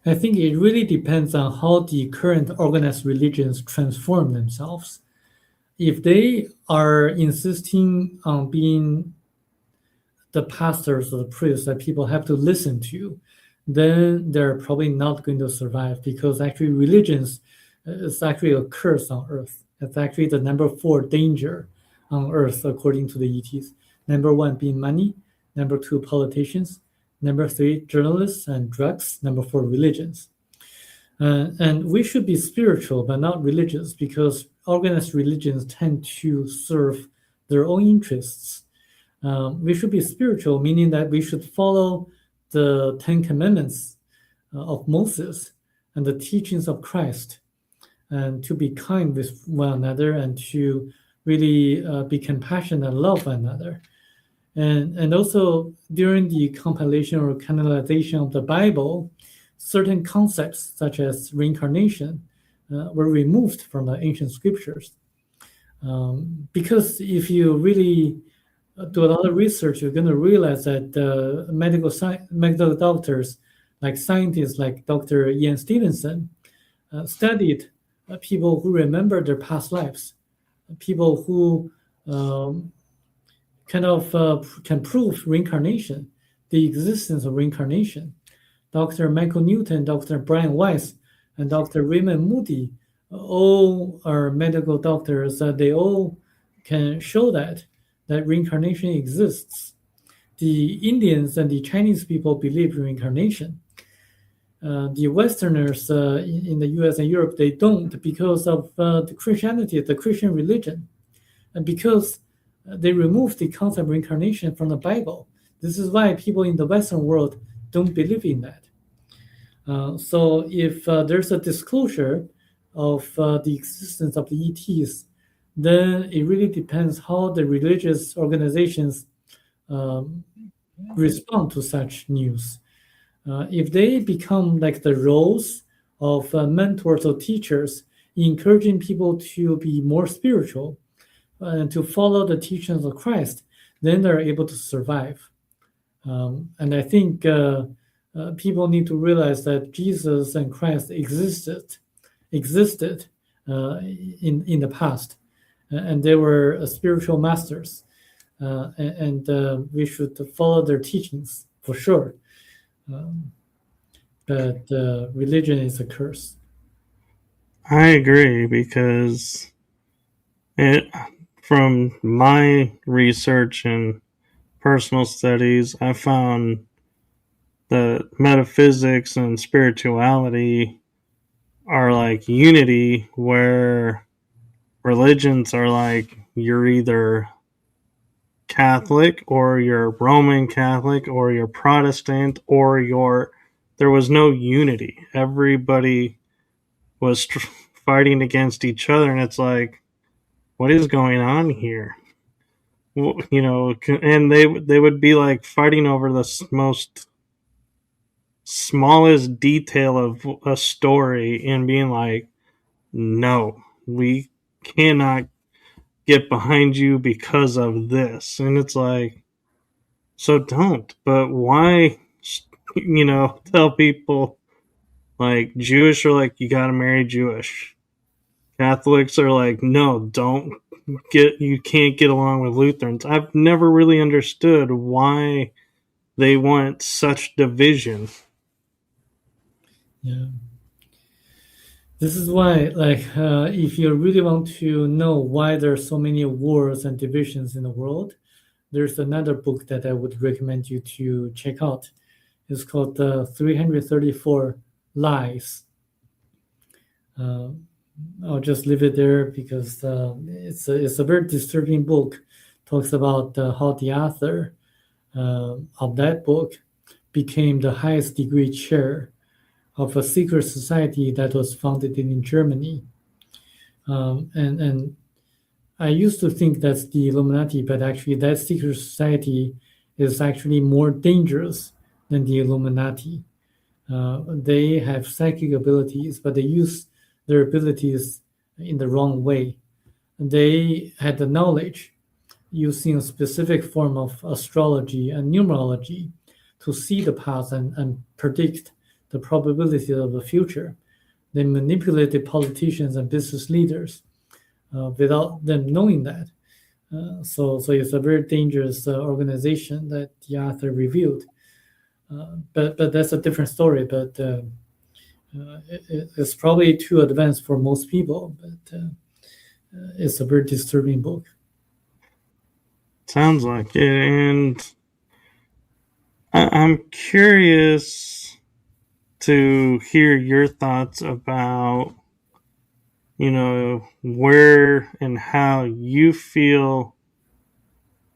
I think it really depends on how the current organized religions transform themselves. If they are insisting on being the pastors or the priests that people have to listen to, then they're probably not going to survive, because actually religions is actually a curse on earth. It's actually the number 4 danger on earth according to the ETs. Number 1 being money, number 2 politicians, number 3 journalists and drugs, number 4 religions. And we should be spiritual but not religious, because organized religions tend to serve their own interests. We should be spiritual, meaning that we should follow the 10 Commandments of Moses and the teachings of Christ, and to be kind with one another, and to really be compassionate and love one another. And also during the compilation or canonization of the Bible, certain concepts such as reincarnation were removed from the ancient scriptures. Because if you really do a lot of research, you're going to realize that medical doctors, like scientists like Dr. Ian Stevenson, studied people who remember their past lives, people who can prove reincarnation, the existence of reincarnation. Dr. Michael Newton, Dr. Brian Weiss, and Dr. Raymond Moody all are medical doctors. They all can show that reincarnation exists. The Indians and the Chinese people believe in reincarnation. The Westerners in the US and Europe, they don't, because of the Christianity, the Christian religion, and because they removed the concept of reincarnation from the Bible. This is why people in the Western world don't believe in that. So if there's a disclosure of the existence of the ETs, then it really depends how the religious organizations um, respond to such news. If they become like the roles of mentors or teachers, encouraging people to be more spiritual and to follow the teachings of Christ, then they're able to survive. And I think people need to realize that Jesus and Christ existed in the past, and they were spiritual masters, and we should follow their teachings for sure. Um, but religion is a curse. I agree because it, from my research and personal studies, I found that metaphysics and spirituality are like unity, where religions are like you're either Catholic or you're Roman Catholic or you're Protestant or you're there was no unity. Everybody was fighting against each other, and it's like, what is going on here? You know, and they would be like fighting over the most smallest detail of a story and being like, no, we cannot get behind you because of this. And it's like, so don't. But why, tell people like Jewish are like, you got to marry Jewish. Catholics are like, no, don't you can't get along with Lutherans. I've never really understood why they want such division. Yeah. This is why, like, if you really want to know why there are so many wars and divisions in the world, there's another book that I would recommend you to check out. It's called The 334 Lies. Uh, I'll just leave it there because it's a very disturbing book. Talks about how the author of that book became the highest degree chair of a secret society that was founded in Germany. And I used to think that's the Illuminati, but actually that secret society is actually more dangerous than the Illuminati. They have psychic abilities, but they use their abilities in the wrong way. They had the knowledge using a specific form of astrology and numerology to see the past and predict the probability of the future. They manipulated politicians and business leaders without them knowing that. So it's a very dangerous organization that the author revealed. But that's a different story. But it's probably too advanced for most people. But it's a very disturbing book. Sounds like it. And I'm curious to hear your thoughts about, where and how you feel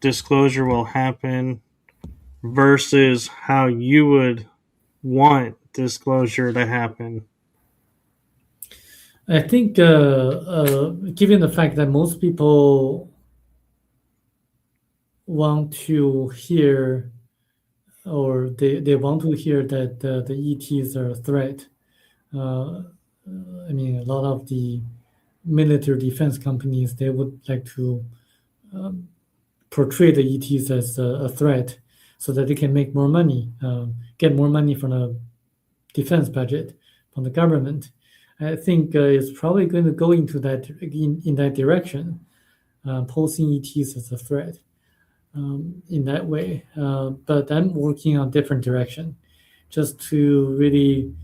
disclosure will happen versus how you would want disclosure to happen. I think, given the fact that most people want to hear or they want to hear that the ETs are a threat. I mean, a lot of the military defense companies, they would like to portray the ETs as a threat so that they can make more money, get more money from the defense budget, from the government. I think it's probably going to go into that in that direction, posing ETs as a threat in that way. But I'm working on different direction, just to really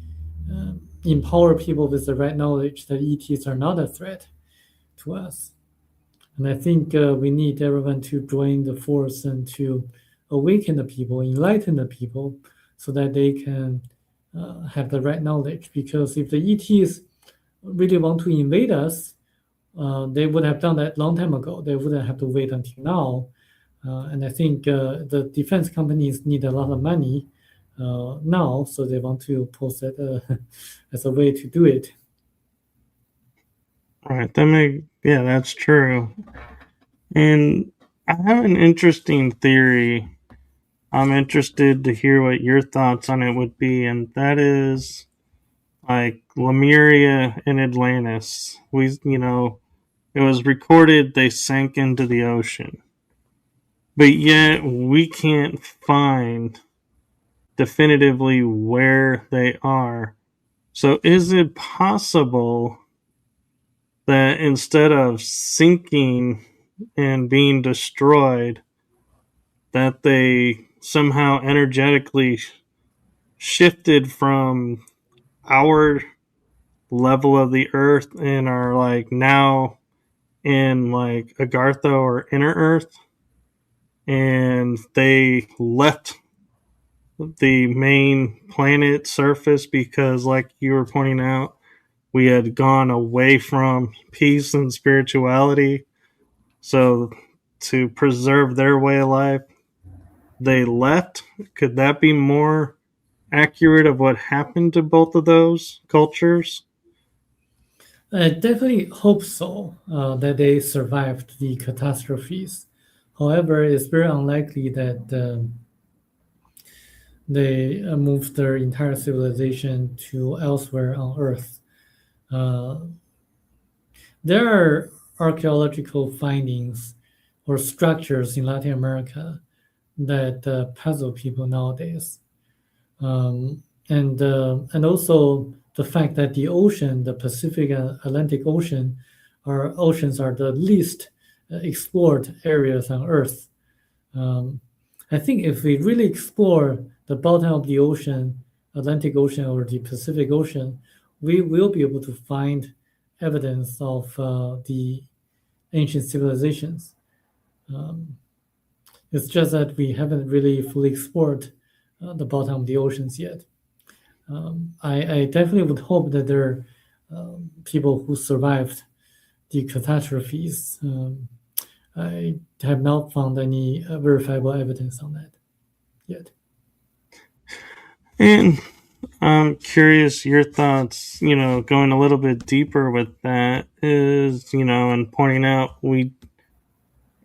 empower people with the right knowledge that ETs are not a threat to us. And I think we need everyone to join the force and to awaken the people, enlighten the people, so that they can have the right knowledge. Because if the ETs really want to invade us, they would have done that long time ago. They wouldn't have to wait until now. And I think the defense companies need a lot of money now, so they want to post that as a way to do it. Right. Yeah, that's true. And I have an interesting theory. I'm interested to hear what your thoughts on it would be, and that is like Lemuria and Atlantis. It was recorded they sank into the ocean, but yet we can't find definitively where they are. So, is it possible that instead of sinking and being destroyed, that they somehow energetically shifted from our level of the earth and are like now in like Agartha or inner earth, and they left the main planet surface because, like you were pointing out, we had gone away from peace and spirituality. So, to preserve their way of life, they left. Could that be more accurate of what happened to both of those cultures? I definitely hope so, that they survived the catastrophes. However, it's very unlikely that they moved their entire civilization to elsewhere on Earth. Uh, there are archaeological findings or structures in Latin America that puzzle people nowadays. And also the fact that the ocean, the Pacific and Atlantic Ocean, are oceans are the least explored areas on Earth. Um, I think if we really explore the bottom of the ocean, Atlantic Ocean or the Pacific Ocean, we will be able to find evidence of the ancient civilizations. Um, it's just that we haven't really fully explored the bottom of the oceans yet. I definitely would hope that there are people who survived the catastrophes. I have not found any verifiable evidence on that yet. And I'm curious your thoughts, going a little bit deeper with that is, and pointing out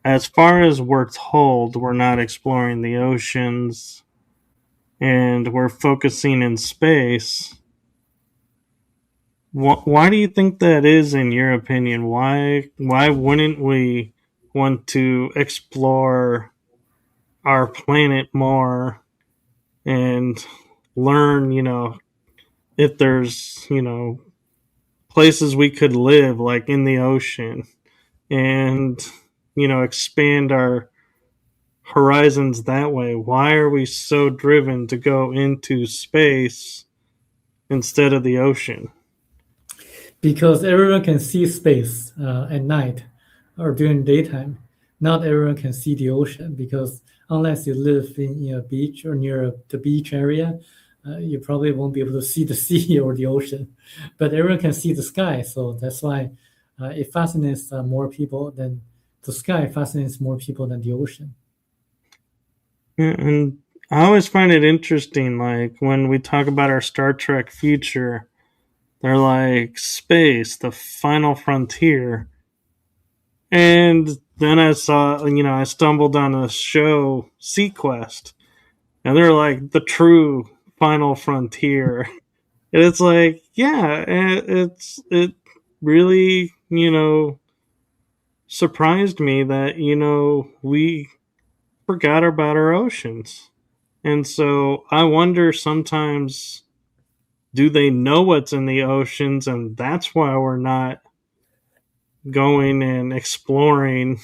as far as we're told, we're not exploring the oceans and we're focusing in space. Why do you think that is, in your opinion? Why wouldn't we want to explore our planet more and learn, if there's, places we could live like in the ocean and, expand our horizons that way? Why are we so driven to go into space instead of the ocean? Because everyone can see space at night or during daytime. Not everyone can see the ocean because unless you live in a beach or near the beach area, you probably won't be able to see the sea or the ocean. But everyone can see the sky, so that's why it fascinates more people than the sky fascinates more people than the ocean. And I always find it interesting, like when we talk about our Star Trek future, they're like space, the final frontier. And then I stumbled on a show, Sequest, and they're like the true final frontier. And it's like, yeah, it really, surprised me that, we forgot about our oceans. And so I wonder sometimes, do they know what's in the oceans and that's why we're not going and exploring,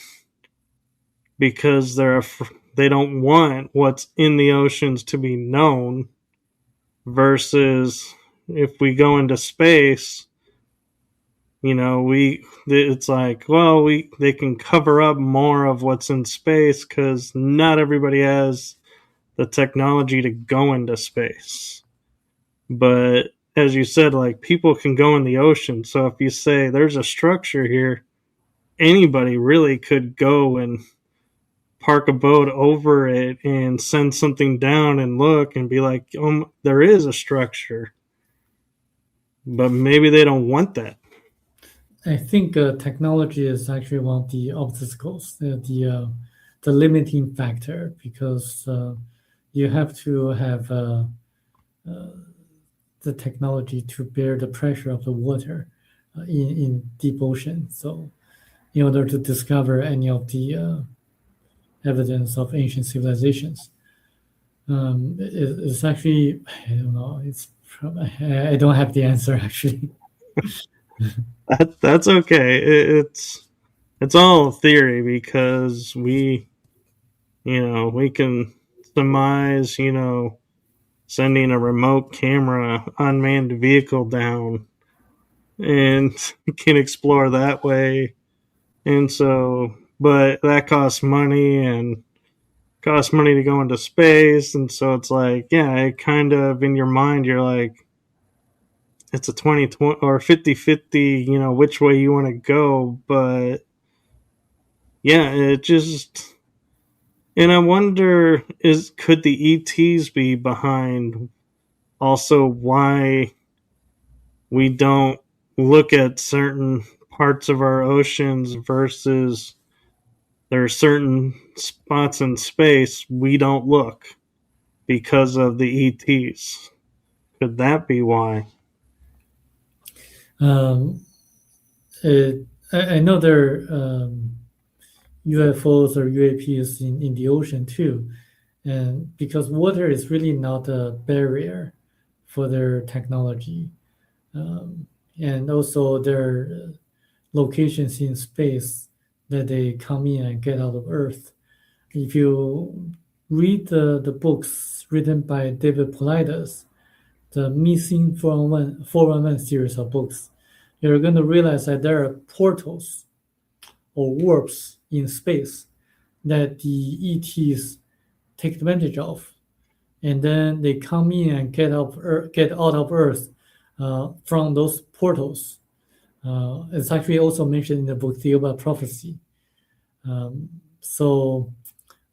because they don't want what's in the oceans to be known, versus if we go into space, we it's like, well, we they can cover up more of what's in space cuz not everybody has the technology to go into space. But as you said, like people can go in the ocean. So if you say there's a structure here, anybody really could go and park a boat over it and send something down and look and be like, there is a structure. But maybe they don't want that. I think technology is actually one of the obstacles, the limiting factor, because you have to have the technology to bear the pressure of the water in deep ocean. So, in order to discover any of the evidence of ancient civilizations, it's actually, I don't know. I don't have the answer actually. That's okay. It's all theory because we can surmise, sending a remote camera unmanned vehicle down and can explore that way. And so, but that costs money and costs money to go into space. And so it's like, yeah, it kind of in your mind, you're like, it's a 20/20 or 50/50, which way you want to go. But yeah, it just, and I wonder, could the ETs be behind also why we don't look at certain parts of our oceans versus there are certain spots in space we don't look because of the ETs. Could that be why? Um, I know there are UFOs or UAPs in the ocean too, and because water is really not a barrier for their technology, um, and also their locations in space that they come in and get out of Earth. If you read the books written by David Paulides, the Missing 411 series of books, you're going to realize that there are portals or warps in space that the ETs take advantage of, and then they come in and get out of Earth from those portals. It's actually also mentioned in the book Theoba Prophecy. So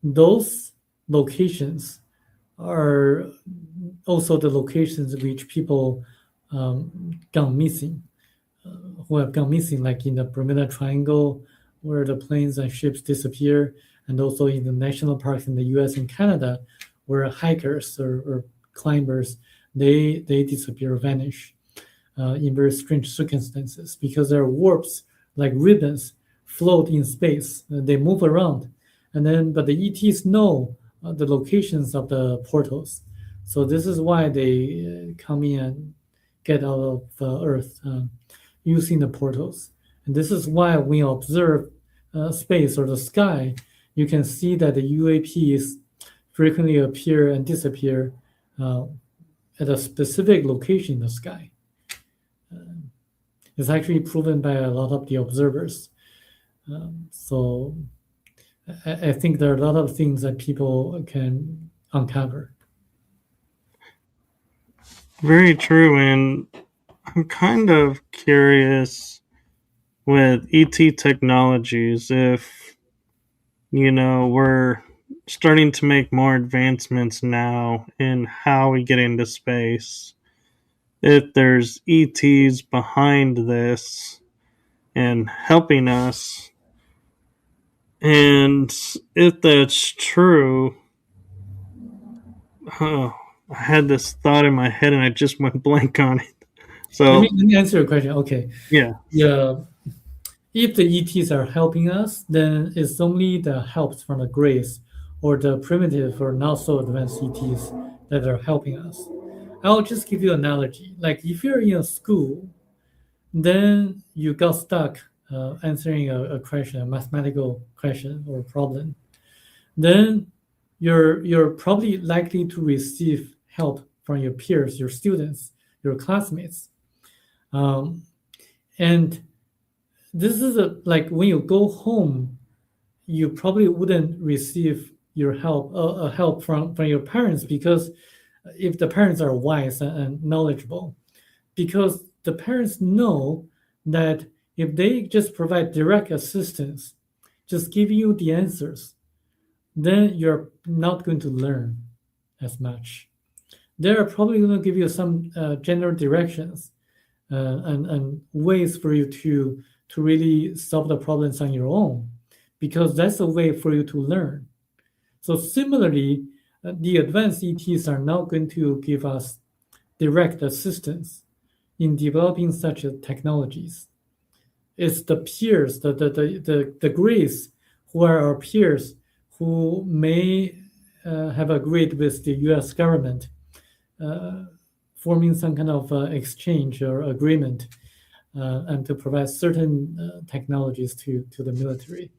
those locations are also the locations which people gone missing, who have gone missing, like in the Bermuda Triangle, where the planes and ships disappear, and also in the national parks in the U.S. and Canada, where hikers or climbers they disappear, vanish in very strange circumstances because there are warps like ribbons float in space. They move around, and then but the ETs know the locations of the portals, so this is why they come in and get out of Earth using the portals. And this is why when you observe space or the sky, you can see that the UAPs frequently appear and disappear uh, at a specific location in the sky. It's actually proven by a lot of the observers. So I think there are a lot of things that people can uncover. Very true. And I'm kind of curious with ET technologies if, we're starting to make more advancements now in how we get into space. If there's ETs behind this and helping us, and if that's true, oh, I had this thought in my head and I just went blank on it. So, Let me answer your question. Okay. yeah, Yeah. If the ETs are helping us, then it's only the helps from the grace or the primitive or not so advanced ETs that are helping us. I'll just give you an analogy. Like if you're in a school, then you got stuck answering a question, a mathematical question or problem, then you're probably likely to receive help from your peers, your students, your classmates. Um, and this is like when you go home, you probably wouldn't receive your help from your parents, because if the parents are wise and knowledgeable, because the parents know that if they just provide direct assistance, just give you the answers, then you're not going to learn as much. They're probably going to give you some general directions and ways for you to really solve the problems on your own, because that's a way for you to learn. So similarly, the advanced ETs are now going to give us direct assistance in developing such technologies. It's the peers, the Greeks who are our peers, who may have agreed with the U.S. government, forming some kind of exchange or agreement, and to provide certain technologies to the military.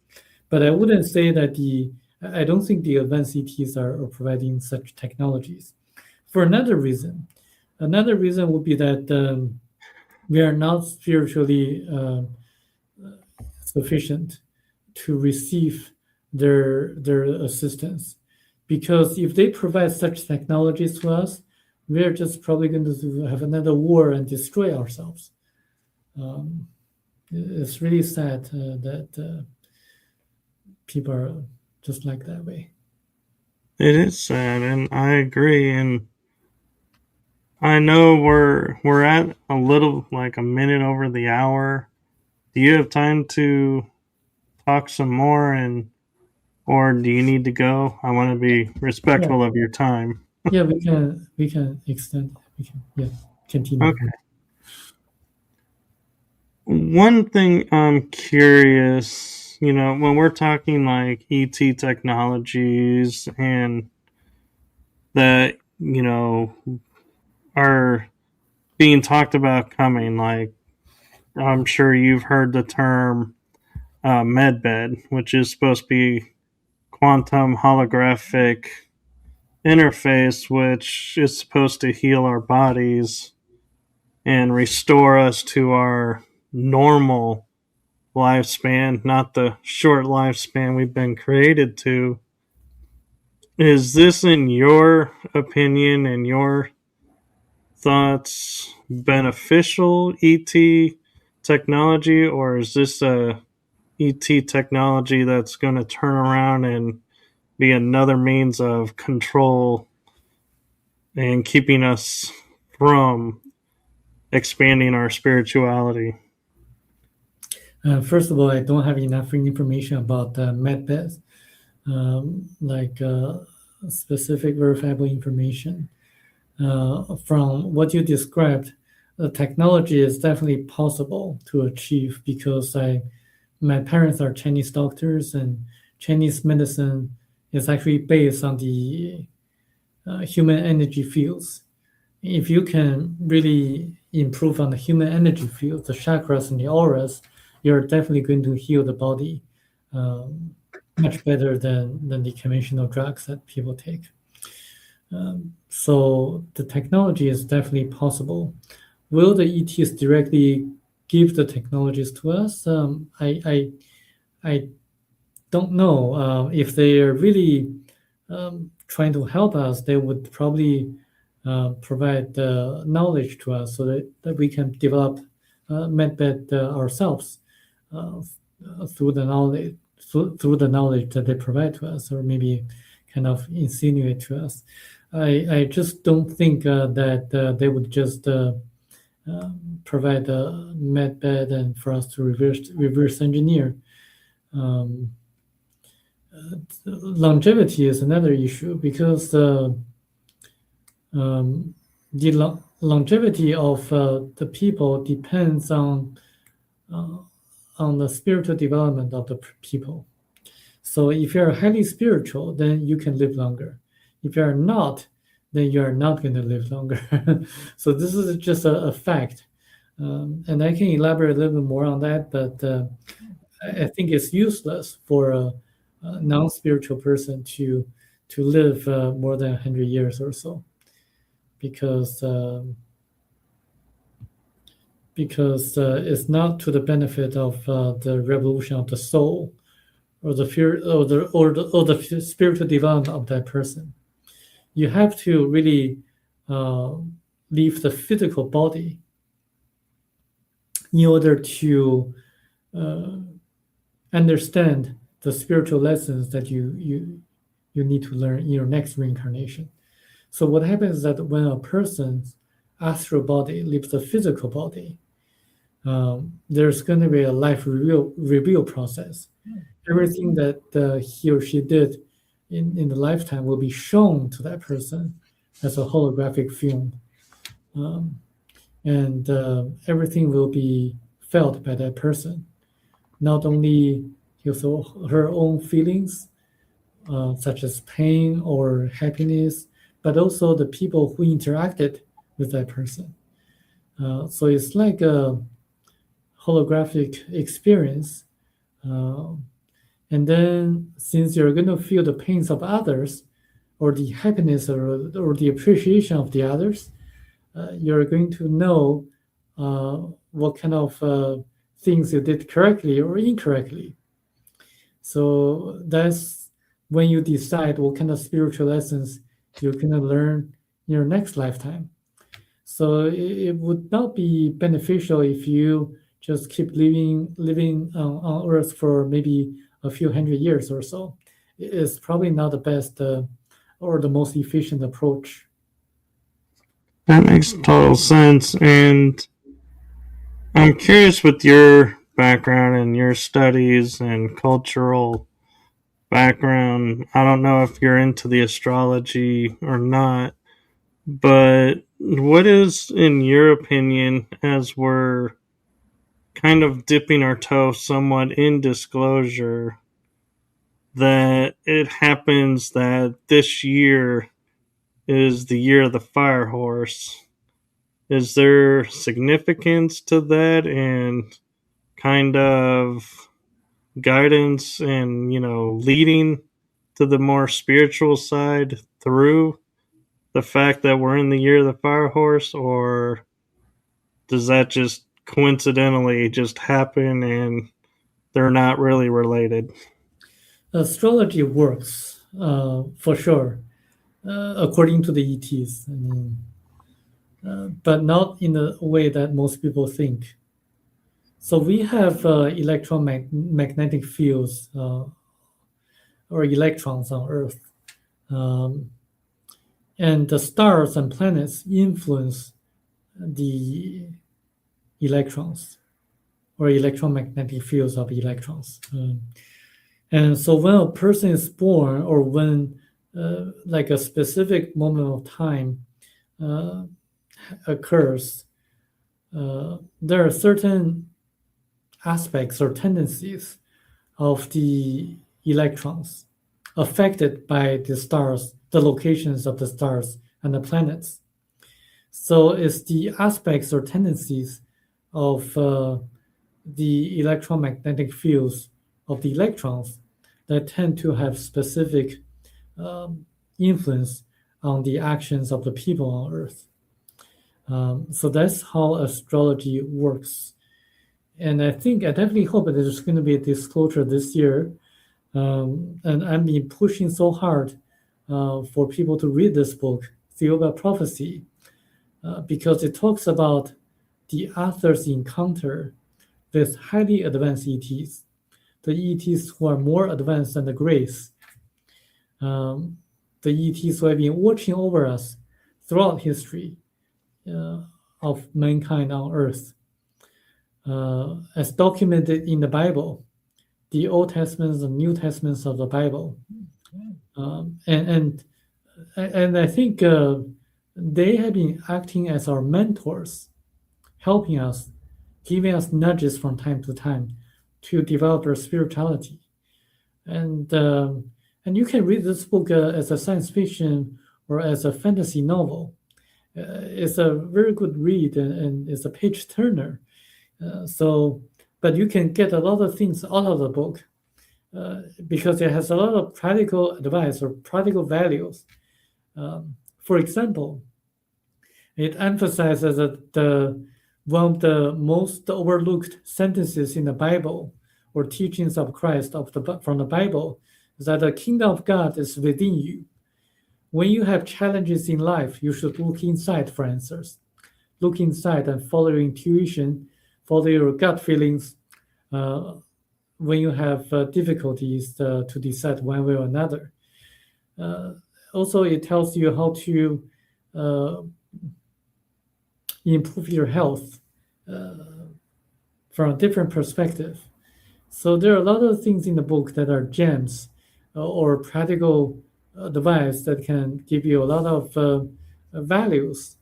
But I wouldn't say that I don't think the advanced ETs are providing such technologies. For another reason would be that we are not spiritually sufficient to receive their assistance, because if they provide such technologies to us, we're just probably going to have another war and destroy ourselves. It's really sad that people are just like that way. It is sad, and I agree. And I know we're at a little like a minute over the hour. Do you have time to talk some more, and or do you need to go? I want to be Yeah, respectful of your time. yeah, we can extend. We can, yeah, continue. Okay. One thing I'm curious, when we're talking like ET technologies and that, are being talked about coming, like I'm sure you've heard the term medbed, which is supposed to be quantum holographic interface, which is supposed to heal our bodies and restore us to our normal lifespan, not the short lifespan we've been created to. Is this, in your opinion and your thoughts, beneficial ET technology, or is this a ET technology that's going to turn around and be another means of control and keeping us from expanding our spirituality? First of all, I don't have enough information about medbeds, like specific verifiable information. From what you described, the technology is definitely possible to achieve, because my parents are Chinese doctors, and Chinese medicine is actually based on the human energy fields. If you can really improve on the human energy field, the chakras and the auras, you're definitely going to heal the body much better than the conventional drugs that people take. So the technology is definitely possible. Will the ETs directly give the technologies to us? I don't know. If they are really trying to help us, they would probably provide the knowledge to us, so that we can develop medbed ourselves through the knowledge that they provide to us, or maybe kind of insinuate to us. I just don't think that they would just provide a medbed and for us to reverse engineer. Longevity is another issue, because the longevity of the people depends on the spiritual development of the people. So if you're highly spiritual, then you can live longer. If you're not, then you are not going to live longer. So this is just a fact. And I can elaborate a little bit more on that, but I think it's useless for a non-spiritual person to live more than 100 years or so, because it's not to the benefit of the revolution of the soul, or the fear, or the spiritual development of that person. You have to really leave the physical body in order to understand the spiritual lessons that you need to learn in your next reincarnation. So what happens is that when a person's astral body leaves the physical body, there's going to be a life review process. Everything that he or she did in the lifetime will be shown to that person as a holographic film. Um, and everything will be felt by that person, not only his or her own feelings, such as pain or happiness, but also the people who interacted with that person. So it's like a holographic experience. Uh, and then, since you're going to feel the pains of others, or the happiness or the appreciation of the others, you're going to know what kind of things you did correctly or incorrectly. So that's when you decide what kind of spiritual lessons you're going to learn in your next lifetime. So it would not be beneficial if you just keep living on Earth for maybe a few hundred years or so. It's probably not the best or the most efficient approach. That makes total sense. And I'm curious with your background and your studies and cultural background. I don't know if you're into the astrology or not, but what is, in your opinion, as we're kind of dipping our toe somewhat in disclosure, that it happens that this year is the year of the fire horse? Is there significance to that and kind of guidance and, leading to the more spiritual side through the fact that we're in the year of the fire horse, or does that just coincidentally just happen and they're not really related? Astrology works for sure, according to the ETs. I mean, but not in the way that most people think. So we have electromagnetic fields or electrons on Earth, um, and the stars and planets influence the electrons or electromagnetic fields of electrons. And so when a person is born, or when like a specific moment of time uh, occurs, there are certain aspects or tendencies of the electrons affected by the stars, the locations of the stars and the planets. So it's the aspects or tendencies of the electromagnetic fields of the electrons that tend to have specific influence on the actions of the people on Earth. So that's how astrology works. And I definitely hope that there's going to be a disclosure this year. And I've been pushing so hard for people to read this book, Theory of Prophecy, because it talks about the author's encounter with highly advanced ETs, the ETs who are more advanced than the Greys, the ETs who have been watching over us throughout history of mankind on Earth, as documented in the Bible, the Old Testaments and New Testaments of the Bible. And I think they have been acting as our mentors, helping us, giving us nudges from time to time to develop our spirituality. And you can read this book as a science fiction or as a fantasy novel. It's a very good read, and it's a page turner. But you can get a lot of things out of the book because it has a lot of practical advice or practical values. For example, it emphasizes that one of the most overlooked sentences in the Bible or teachings of Christ from the Bible is that the kingdom of God is within you. When you have challenges in life, you should look inside for answers. Look inside and follow your intuition, follow your gut feelings when you have difficulties to decide one way or another. Also, it tells you how to improve your health from a different perspective. So there are a lot of things in the book that are gems or practical advice that can give you a lot of values.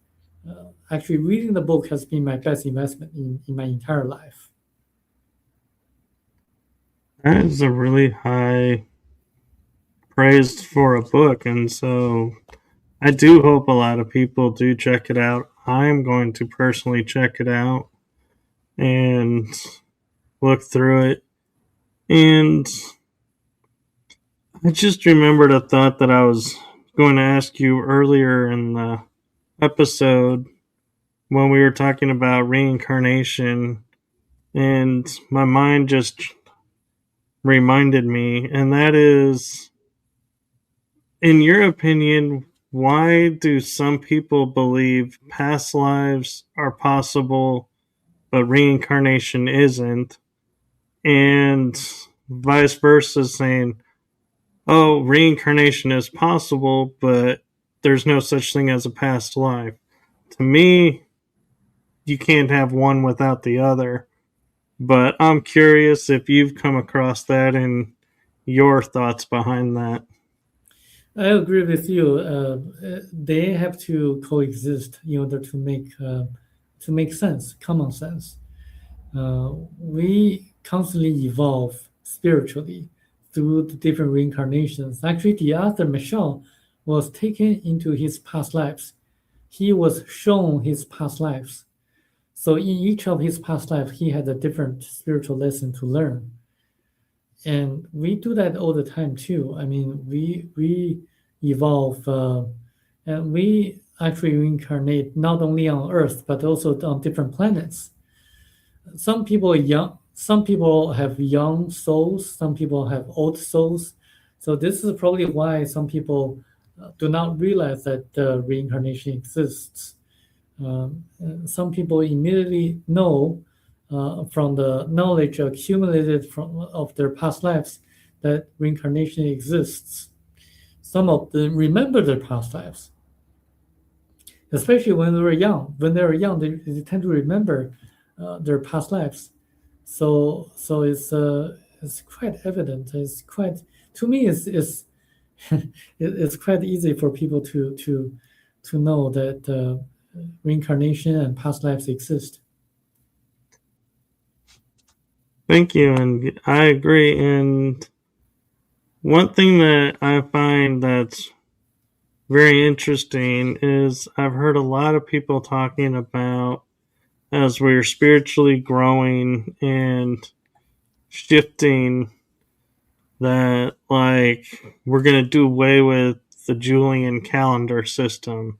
Actually, reading the book has been my best investment in my entire life. That is a really high praise for a book, and so I do hope a lot of people do check it out. I'm going to personally check it out and look through it. And I just remembered a thought that I was going to ask you earlier in the episode when we were talking about reincarnation, and my mind just reminded me, and that is, in your opinion, why do some people believe past lives are possible but reincarnation isn't? And vice versa, saying, oh, reincarnation is possible, but there's no such thing as a past life. To me, you can't have one without the other. But I'm curious if you've come across that and your thoughts behind that. I agree with you. They have to coexist in order to make sense, common sense. We constantly evolve spiritually through the different reincarnations. Actually, the author Michel was taken into his past lives. He was shown his past lives. So in each of his past lives, he had a different spiritual lesson to learn. And we do that all the time too. I mean, we evolve, and we actually reincarnate not only on Earth but also on different planets. Some people have young souls, some people have old souls. So this is probably why some people do not realize that reincarnation exists. Some people immediately know from the knowledge accumulated from of their past lives that reincarnation exists. Some of them remember their past lives, especially when they were young. When they were young, they tend to remember their past lives. So it's quite evident. It's quite to me it's it's quite easy for people to know that reincarnation and past lives exist. Thank you, and I agree. And one thing that I find that's very interesting is I've heard a lot of people talking about as we're spiritually growing and shifting that, like, we're going to do away with the Julian calendar system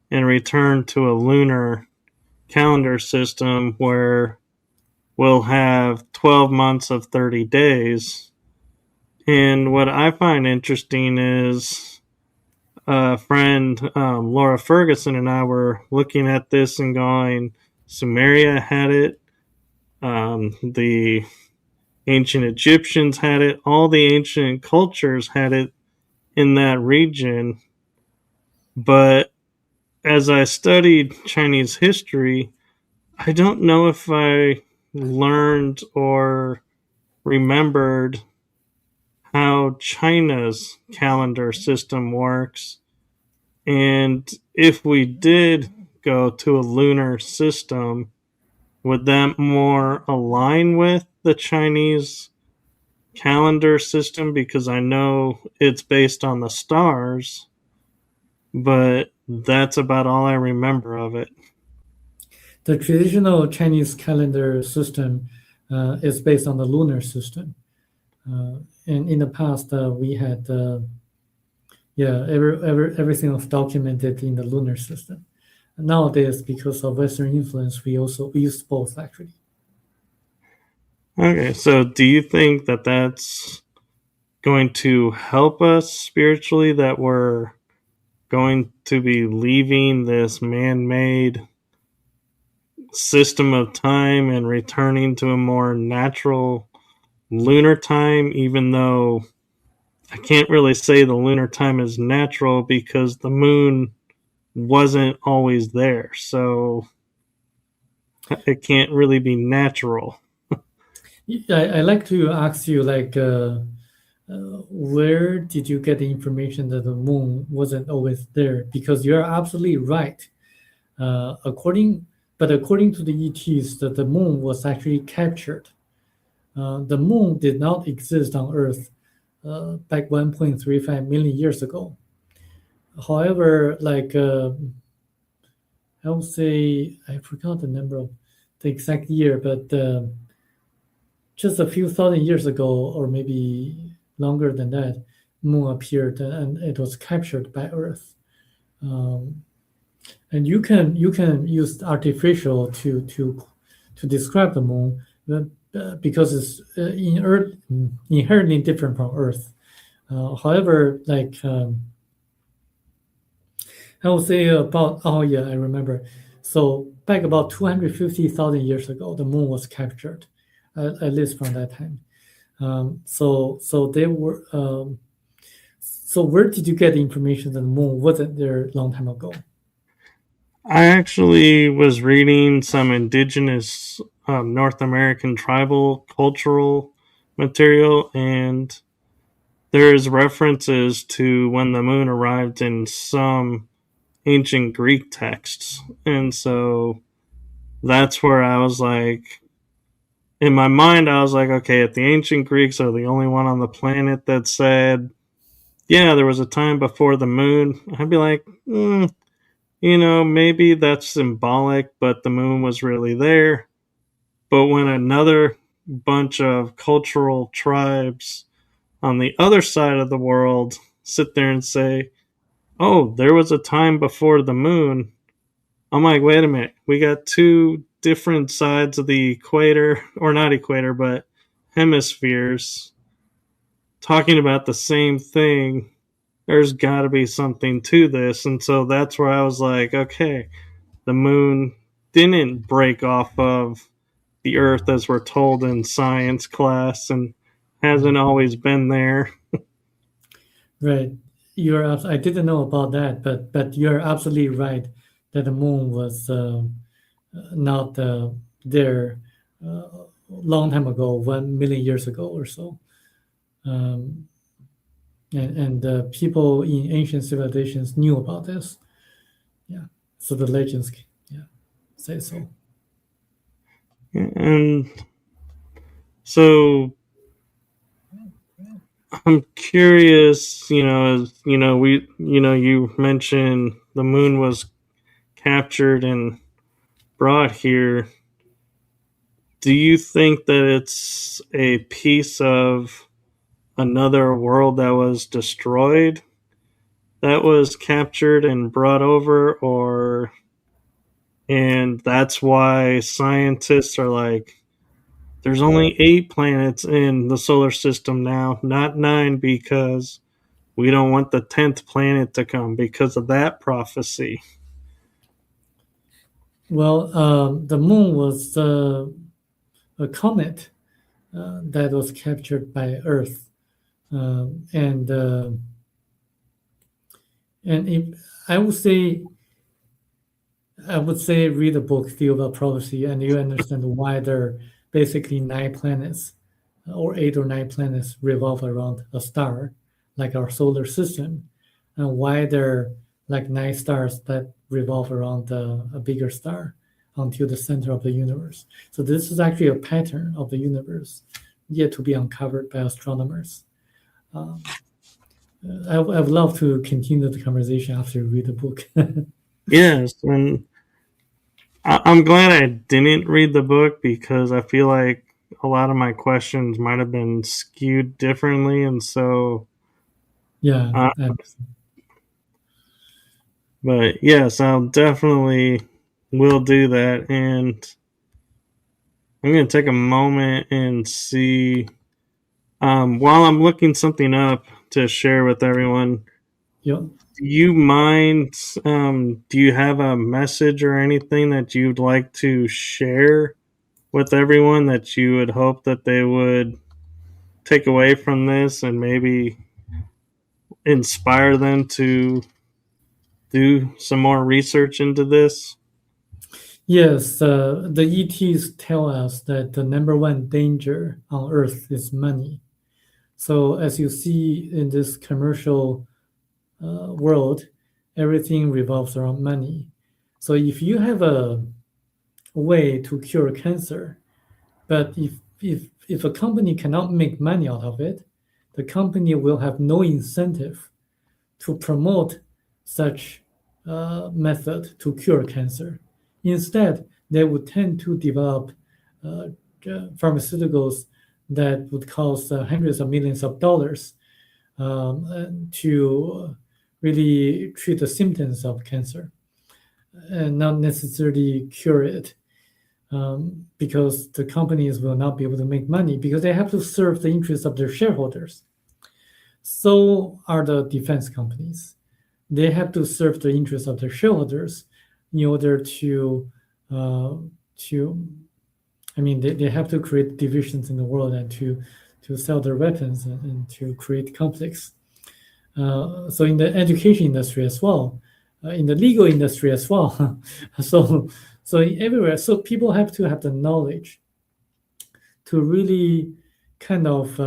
and return to a lunar calendar system where we'll have 12 months of 30 days. And what I find interesting is a friend, Laura Ferguson, and I were looking at this and going, Sumeria had it, the ancient Egyptians had it, all the ancient cultures had it in that region. But as I studied Chinese history, I don't know if I learned or remembered how China's calendar system works. And if we did go to a lunar system, would that more align with the Chinese calendar system? Because I know it's based on the stars, but that's about all I remember of it. The traditional Chinese calendar system is based on the lunar system. And in the past, we had everything was documented in the lunar system. Nowadays, because of Western influence, we use both actually. Okay, so do you think that that's going to help us spiritually, that we're going to be leaving this man-made system of time and returning to a more natural lunar time, even though I can't really say the lunar time is natural because the moon wasn't always there, so it can't really be natural. I like to ask you, like, where did you get the information that the moon wasn't always there? Because you're absolutely right. According to the ETs, that the moon was actually captured. The moon did not exist on Earth back 1.35 million years ago. However, like I would say, I forgot the number of the exact year, but just a few thousand years ago, or maybe longer than that, moon appeared and it was captured by Earth. Um, and you can use artificial to describe the moon, because it's inherently different from Earth. However, like I would say about, oh yeah, I remember. So back about 250,000 years ago, the moon was captured, at least from that time. So they were. So where did you get the information that the moon wasn't there a long time ago? I actually was reading some indigenous North American tribal cultural material, and there's references to when the moon arrived in some ancient Greek texts. And so that's where I was like, in my mind, I was like, okay, if the ancient Greeks are the only one on the planet that said, yeah, there was a time before the moon, I'd be like, maybe that's symbolic, but the moon was really there. But when another bunch of cultural tribes on the other side of the world sit there and say, oh, there was a time before the moon, I'm like, wait a minute. We got two different sides of the equator, or not equator, but hemispheres talking about the same thing. There's got to be something to this. And so that's where I was like, okay, the moon didn't break off of the earth as we're told in science class and hasn't always been there. Right. I didn't know about that, but you're absolutely right that the moon was not there long time ago, 1 million years ago or so. Um, and people in ancient civilizations knew about this. Yeah. So the legends, yeah, say so. And so I'm curious, you mentioned the moon was captured and brought here. Do you think that it's a piece of another world that was destroyed that was captured and brought over, or and that's why scientists are like, there's only 8 planets in the solar system now, not 9, because we don't want the 10th planet to come because of that prophecy. Well, the moon was a comet that was captured by Earth, um, and uh, and I would say read the book Theory of Prophecy, and you understand why there are basically 9 planets, or 8 or 9 planets revolve around a star, like our solar system, and why there are like 9 stars that revolve around a bigger star until the center of the universe. So this is actually a pattern of the universe yet to be uncovered by astronomers. Um, I would love to continue the conversation after you read the book. Yes, and I'm glad I didn't read the book because I feel like a lot of my questions might have been skewed differently, and so. Yeah, Uh, but yes, I'll definitely will do that, and I'm going to take a moment and see. While I'm looking something up to share with everyone, yeah. do you mind? Do you have a message or anything that you'd like to share with everyone that you would hope that they would take away from this and maybe inspire them to do some more research into this? Yes, the ETs tell us that the number one danger on Earth is money. So, as you see in this commercial world, everything revolves around money. So, if you have a way to cure cancer, but if a company cannot make money out of it, the company will have no incentive to promote such method to cure cancer. Instead, they would tend to develop uh, pharmaceuticals that would cost hundreds of millions of dollars to really treat the symptoms of cancer and not necessarily cure it. Because the companies will not be able to make money because they have to serve the interests of their shareholders. So are the defense companies. They have to serve the interests of their shareholders in order uh, to I mean they have to create divisions in the world and to sell their weapons and to create conflicts. So in the education industry as well, in the legal industry as well. so so everywhere. So people have to have the knowledge to really kind of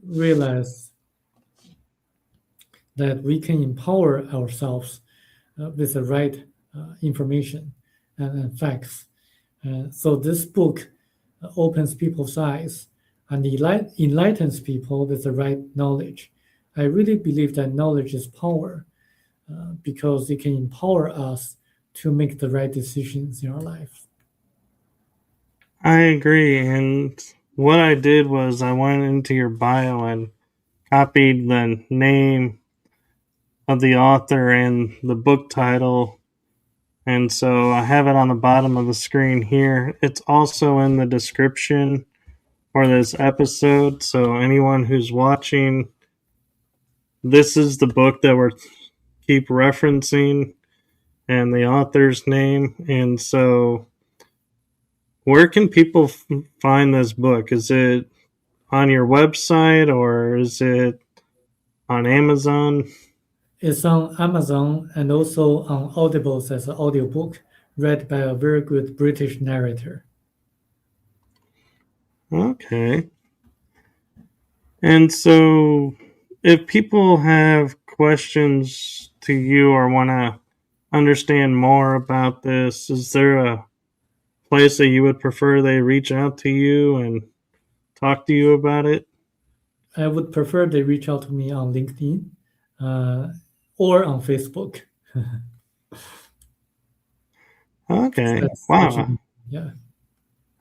realize that we can empower ourselves with the right information and facts. So this book opens people's eyes and enlightens people with the right knowledge. I really believe that knowledge is power because it can empower us to make the right decisions in our life. I agree. And what I did was I went into your bio and copied the name of the author and the book title. And so I have it on the bottom of the screen here. It's also in the description for this episode. So anyone who's watching, this is the book that we're keep referencing and the author's name. And so where can people find this book? Is it on your website or is it on Amazon? It's on Amazon and also on Audibles as an audiobook read by a very good British narrator. Okay. And so if people have questions to you or want to understand more about this, is there a place that you would prefer they reach out to you and talk to you about it? I would prefer they reach out to me on LinkedIn uh, or on Facebook. Okay. That's social Wow. media. Yeah.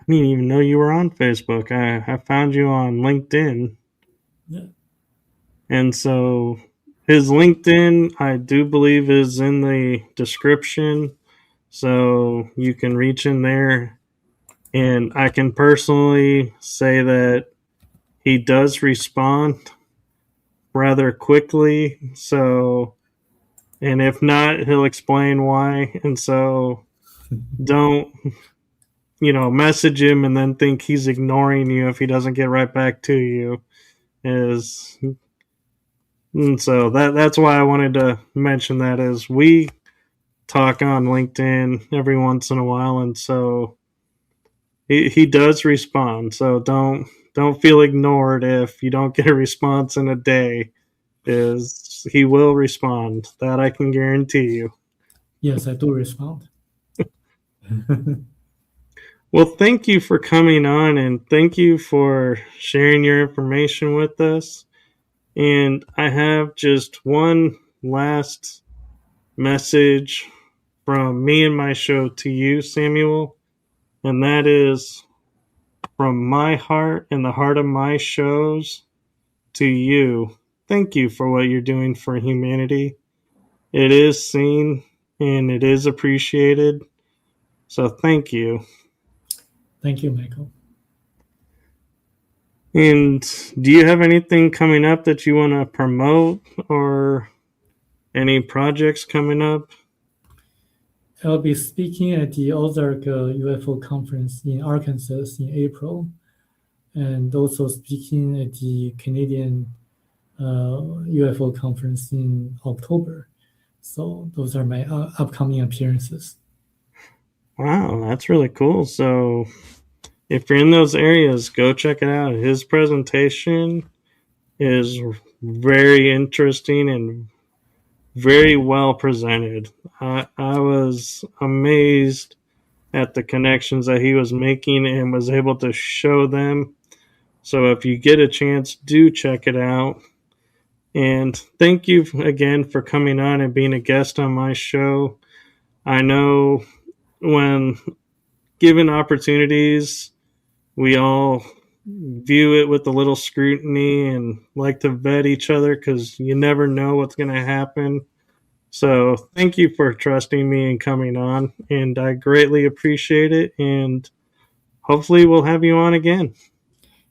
I didn't even know you were on Facebook. I found you on LinkedIn. Yeah. And so his LinkedIn, I do believe, is in the description. So you can reach in there. And I can personally say that he does respond rather quickly. So, and if not, he'll explain why. And so don't, message him and then think he's ignoring you if he doesn't get right back to you. Is And so that's why I wanted to mention that is we talk on LinkedIn every once in a while, and so he does respond. So don't feel ignored if you don't get a response in a day. Is he will respond? That I can guarantee you. Yes, I do respond. Well, thank you for coming on, and thank you for sharing your information with us. And I have just one last message from me and my show to you, Samuel, and that is from my heart and the heart of my shows to you. Thank you for what you're doing for humanity. It is seen and it is appreciated. So thank you. Thank you, Michael. And do you have anything coming up that you want to promote or any projects coming up? I'll be speaking at the Ozark UFO conference in Arkansas in April, and also speaking at the Canadian UFO conference in October. So those are my upcoming appearances. Wow, that's really cool. So if you're in those areas, go check it out. His presentation is very interesting and very well presented. I was amazed at the connections that he was making and was able to show them. So if you get a chance, do check it out. And thank you again for coming on and being a guest on my show. I know when given opportunities, we all view it with a little scrutiny and like to vet each other because you never know what's going to happen. So thank you for trusting me and coming on, and I greatly appreciate it. And hopefully, we'll have you on again.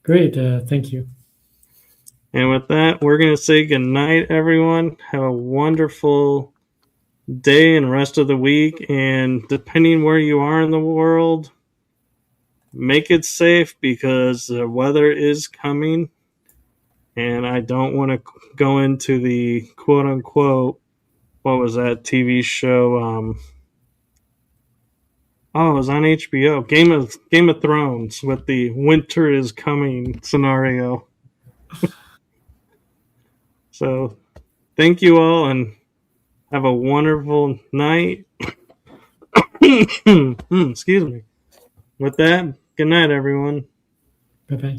Great, thank you. And with that, we're going to say good night, everyone. Have a wonderful day and rest of the week. And depending where you are in the world, make it safe because the weather is coming. And I don't want to go into the quote unquote, what was that TV show? Oh, it was on HBO. Game of Thrones with the winter is coming scenario. So thank you all and have a wonderful night. Excuse me. With that, good night, everyone. Bye bye.